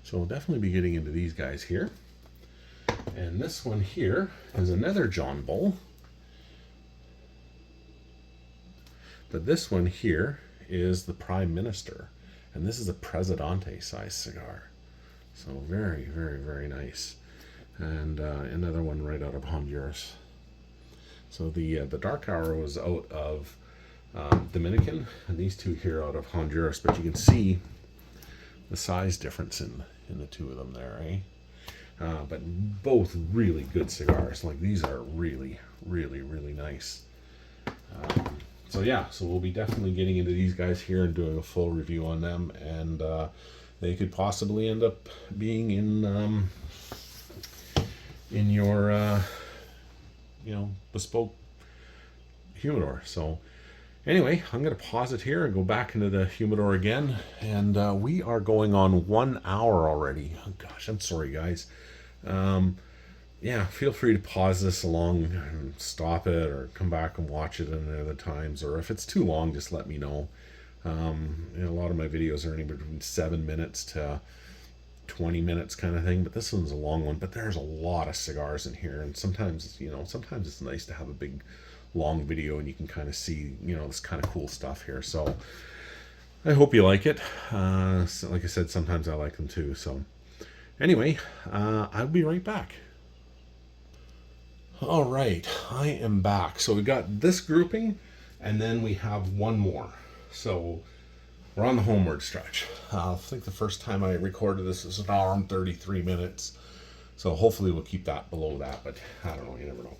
So we'll definitely be getting into these guys here. And this one here is another John Bull. But this one here is the Prime Minister. And this is a Presidente size cigar. So very, very, very nice. And another one right out of Honduras. So the Dark Hour was out of Dominican, and these two here out of Honduras. But you can see the size difference in the two of them there, eh? But both really good cigars. Like, these are really, really, really nice. So yeah, so we'll be definitely getting into these guys here and doing a full review on them, and they could possibly end up being in your bespoke humidor. So anyway, I'm going to pause it here and go back into the humidor again, and we are going on 1 hour already. Oh gosh, I'm sorry guys. Yeah, feel free to pause this along and stop it, or come back and watch it at other times, or if it's too long, just let me know. A lot of my videos are anywhere between 7 minutes to 20 minutes kind of thing, but this one's a long one. But there's a lot of cigars in here, and sometimes it's nice to have a big long video and you can kind of see this kind of cool stuff here. So I hope you like it. So like I said, sometimes I like them too. So anyway, I'll be right back. All right, I am back. So we got this grouping, and then we have one more. So we're on the homeward stretch. I think the first time I recorded this was 1 hour and 33 minutes. So hopefully we'll keep that below that, but I don't know, you never know.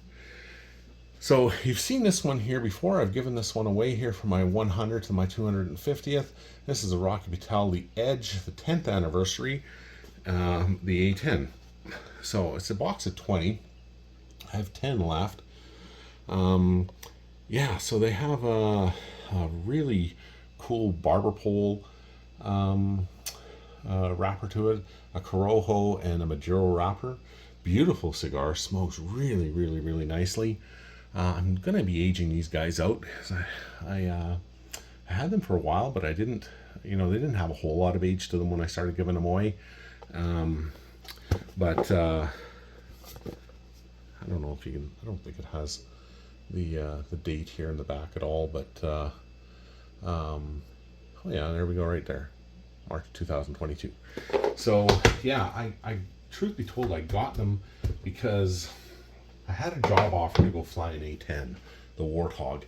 So you've seen this one here before. I've given this one away here for my 100th and my 250th. This is a Rocky Patel, the Edge, the 10th anniversary, the A10. So it's a box of 20. I have 10 left. Yeah, so they have a really cool barber pole wrapper to it, a Corojo and a Maduro wrapper. Beautiful cigar, smokes really, really, really nicely. I'm going to be aging these guys out, because I had them for a while, but I didn't, they didn't have a whole lot of age to them when I started giving them away. But I don't know if you can, I don't think it has the date here in the back at all, but oh yeah, there we go right there, March 2022. So yeah, I truth be told, I got them because I had a job offer to go fly an A10, the Warthog,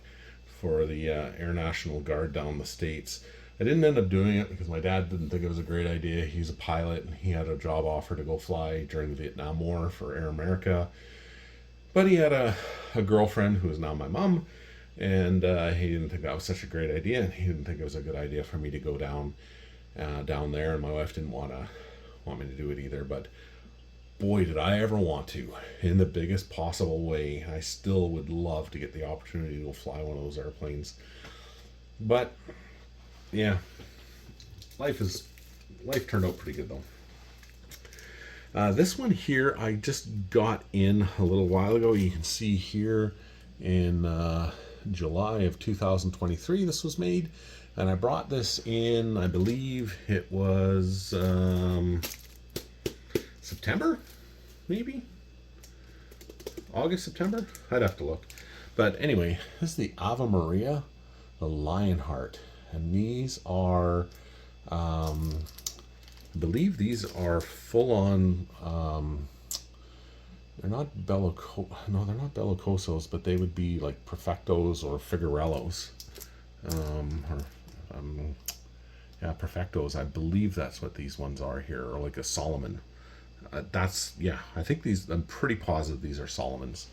for the Air National Guard down the States. I didn't end up doing it because my dad didn't think it was a great idea. He's a pilot, and he had a job offer to go fly during the Vietnam War for Air America. But he had a girlfriend who is now my mom, and he didn't think that was such a great idea, and he didn't think it was a good idea for me to go down there, and my wife didn't want me to do it either. But boy, did I ever want to, in the biggest possible way. I still would love to get the opportunity to go fly one of those airplanes. But yeah, life turned out pretty good though. This one here I just got in a little while ago. You can see here in July of 2023 this was made, and I brought this in, I believe it was September, maybe August, September, I'd have to look. But anyway, this is the Ave Maria, the Lionheart, and these are I believe these are full-on, they're not Bellicosos, but they would be like Perfectos or Figuerellos. Yeah, Perfectos, I believe that's what these ones are here, or like a Solomon. I think these, I'm pretty positive these are Solomons.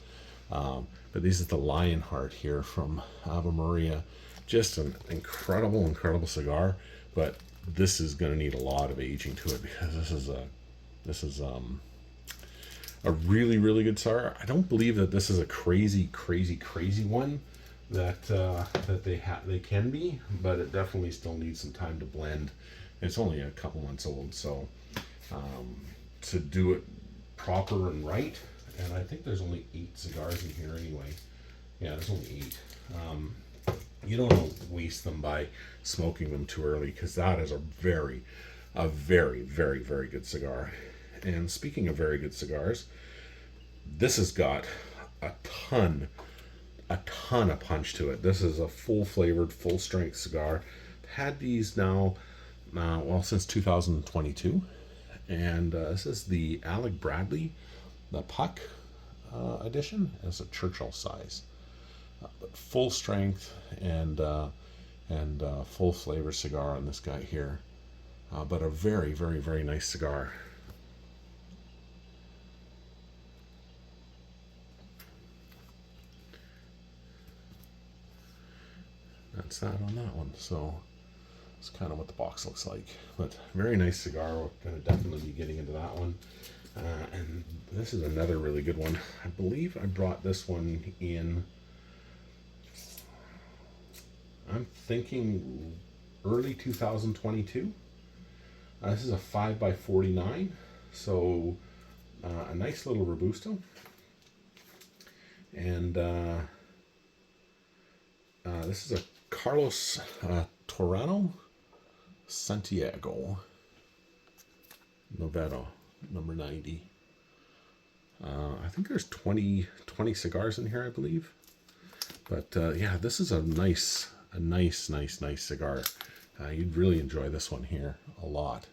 But this is the Lionheart here from Ave Maria. Just an incredible, incredible cigar, but this is going to need a lot of aging to it, because this is a really, really good cigar. I don't believe that this is a crazy one that they can be, but it definitely still needs some time to blend. It's only a couple months old, so to do it proper and right, and I think there's only 8 cigars in here anyway. Yeah, there's only 8. You don't want to waste them by smoking them too early, because that is a very, very, very good cigar. And speaking of very good cigars, this has got a ton of punch to it. This is a full-flavored, full-strength cigar. I've had these now, since 2022. And this is the Alec Bradley, the Puck edition. It's a Churchill size. but full strength and full flavor cigar on this guy here. But a very, very, very nice cigar. That's that on that one. So it's kind of what the box looks like. But very nice cigar. We're going to definitely be getting into that one. And this is another really good one. I believe I brought this one in, I'm thinking early 2022. This is a 5x49. So a nice little Robusto. And this is a Carlos Torano Santiago Novedo, number 90. I think there's 20 cigars in here, I believe. But yeah, this is a nice cigar. You'd really enjoy this one here a lot.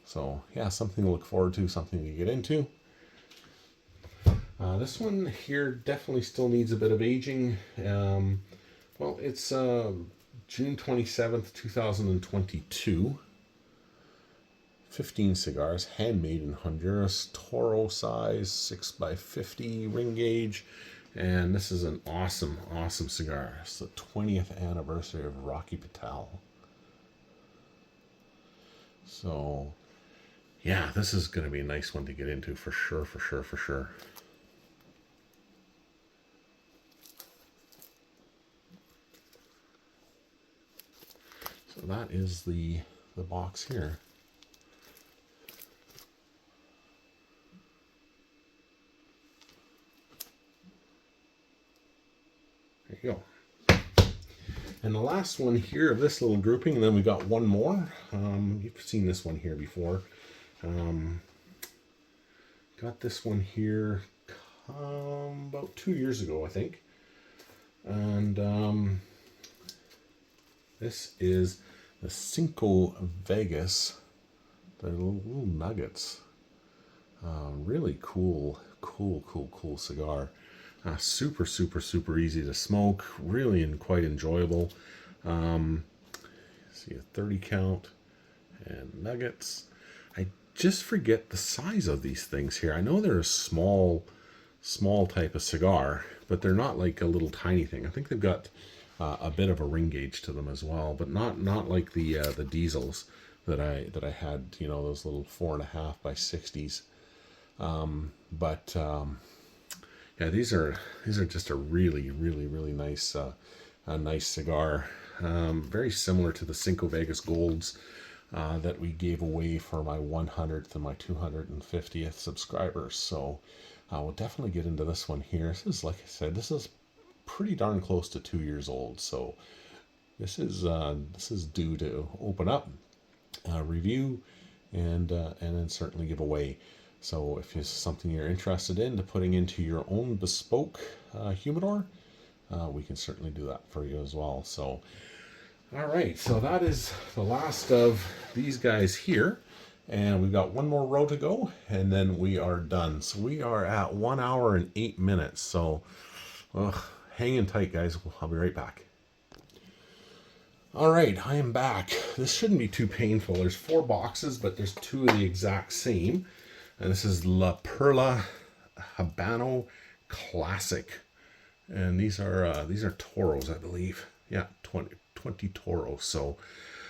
So yeah, something to look forward to, something to get into. This one here definitely still needs a bit of aging. Well, it's June 27th, 2022. 15 cigars, handmade in Honduras, Toro size, 6x50 ring gauge. And this is an awesome cigar. It's the 20th anniversary of Rocky Patel. So, yeah, this is going to be a nice one to get into for sure. So that is the box here. There you go. And the last one here of this little grouping, and then we got one more. You've seen this one here before. Got this one here about 2 years ago, I think. And this is the Cinco Vegas. The little nuggets. Really cool cigar. Super easy to smoke. Really and quite enjoyable. See a 30 count and nuggets. I just forget the size of these things here. I know they're a small type of cigar, but they're not like a little tiny thing. I think they've got a bit of a ring gauge to them as well, but not like the diesels that I had. You know, those little 4.5 by 60s. Yeah, these are just a really nice nice cigar. Very similar to the Cinco Vegas Golds that we gave away for my 100th and my 250th subscribers. So we'll definitely get into this one here. This is, like I said, this is pretty darn close to 2 years old. So this is due to open up, review, and then certainly give away. So if it's something you're interested in, to putting into your own bespoke humidor, we can certainly do that for you as well. So, all right, so that is the last of these guys here. And we've got one more row to go, and then we are done. So we are at 1 hour and 8 minutes. So hang in tight, guys. I'll be right back. All right, I am back. This shouldn't be too painful. There's 4 boxes, but there's 2 of the exact same. And this is La Perla Habano Classic. And these are Toros, I believe. Yeah, 20 Toros. So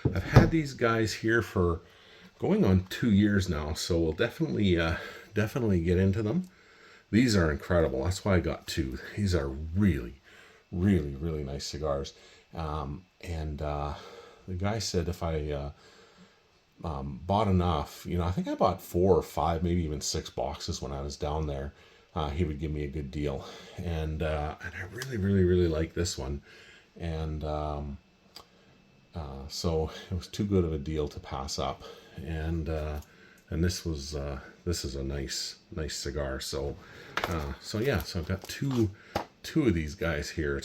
I've had these guys here for going on 2 years now. So we'll definitely get into them. These are incredible. That's why I got 2. These are really nice cigars. And the guy said if I bought enough, I think I bought 4 or 5, maybe even 6 boxes when I was down there. He would give me a good deal, and I really like this one, and so it was too good of a deal to pass up, and this is a nice cigar. So yeah, so I've got two of these guys here,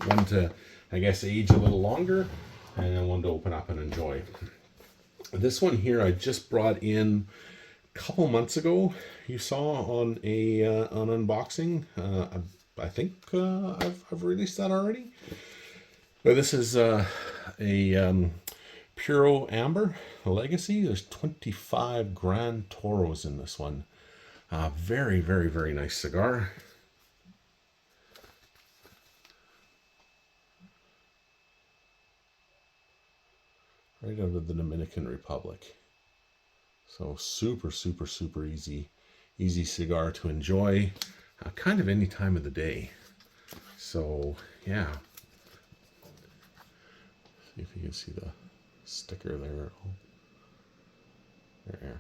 one to I guess age a little longer, and then one to open up and enjoy. This one here I just brought in a couple months ago. You saw on an unboxing I think I've released that already. But this is a Puro Amber Legacy. There's 25 Grand Toros in this one. Very, very, very nice cigar. Right out of the Dominican Republic. So super, super, super easy cigar to enjoy, kind of any time of the day. So yeah. See if you can see the sticker there. There.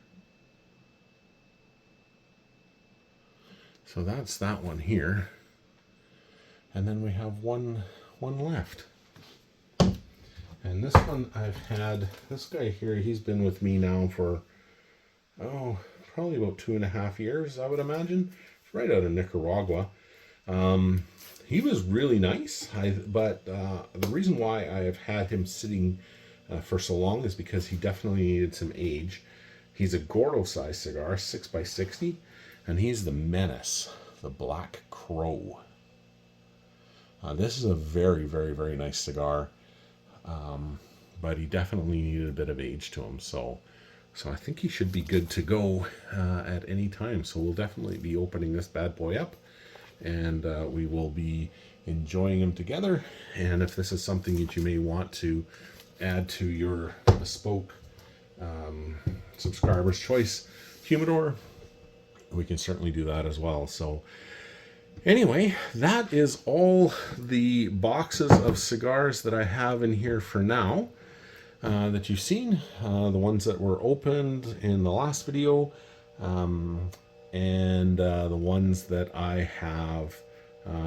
So that's that one here. And then we have one left. And this one I've had, this guy here, he's been with me now for, probably about 2.5 years, I would imagine. It's right out of Nicaragua. He was really nice, but the reason why I have had him sitting for so long is because he definitely needed some age. He's a Gordo size cigar, 6x60, and he's the Menace, the Black Crow. This is a very, very, very nice cigar. But he definitely needed a bit of age to him, so I think he should be good to go at any time. So we'll definitely be opening this bad boy up, and we will be enjoying him together. And if this is something that you may want to add to your bespoke subscriber's choice humidor, we can certainly do that as well. So anyway, that is all the boxes of cigars that I have in here for now that you've seen. The ones that were opened in the last video, and the ones that I have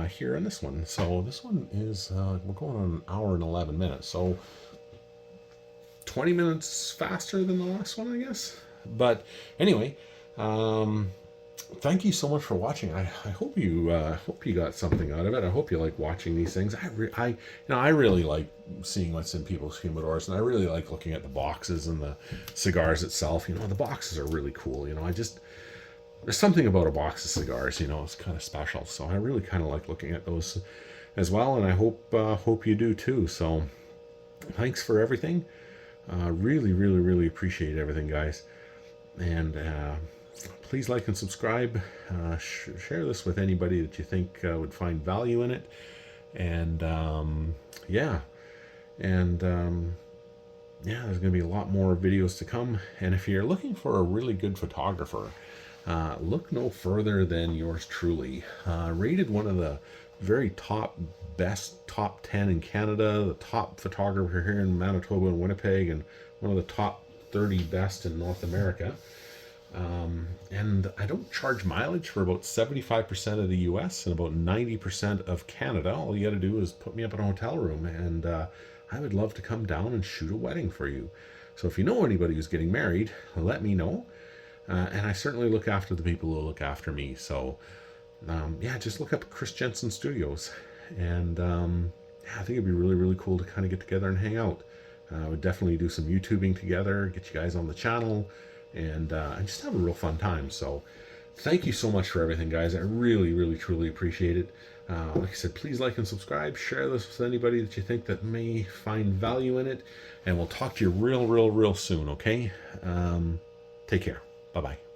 here in this one. So this one is, we're going on an hour and 11 minutes. So 20 minutes faster than the last one, I guess. But anyway, thank you so much for watching. I hope you got something out of it. I hope you like watching these things. I really like seeing what's in people's humidors, and I really like looking at the boxes and the cigars itself. The boxes are really cool. There's something about a box of cigars. It's kind of special. So I really kind of like looking at those as well, and I hope you do too. So thanks for everything. Really, really, really appreciate everything, guys. And please like and subscribe. Share this with anybody that you think would find value in it. And yeah, there's going to be a lot more videos to come. And if you're looking for a really good photographer, look no further than yours truly. Rated one of the very top 10 in Canada, the top photographer here in Manitoba and Winnipeg, and one of the top 30 best in North America. And I don't charge mileage for about 75% of the US and about 90% of Canada. All you got to do is put me up in a hotel room, and I would love to come down and shoot a wedding for you. So if you know anybody who's getting married, let me know. And I certainly look after the people who look after me. So yeah, just look up Chris Jensen Studios. And yeah, I think it'd be really, really cool to kind of get together and hang out. We'd definitely do some YouTubing together, get you guys on the channel, and just have a real fun time. So thank you so much for everything, guys. I really, really, truly appreciate it. Like I said, please like and subscribe. Share this with anybody that you think that may find value in it. And we'll talk to you real, real, real soon, okay? Take care. Bye-bye.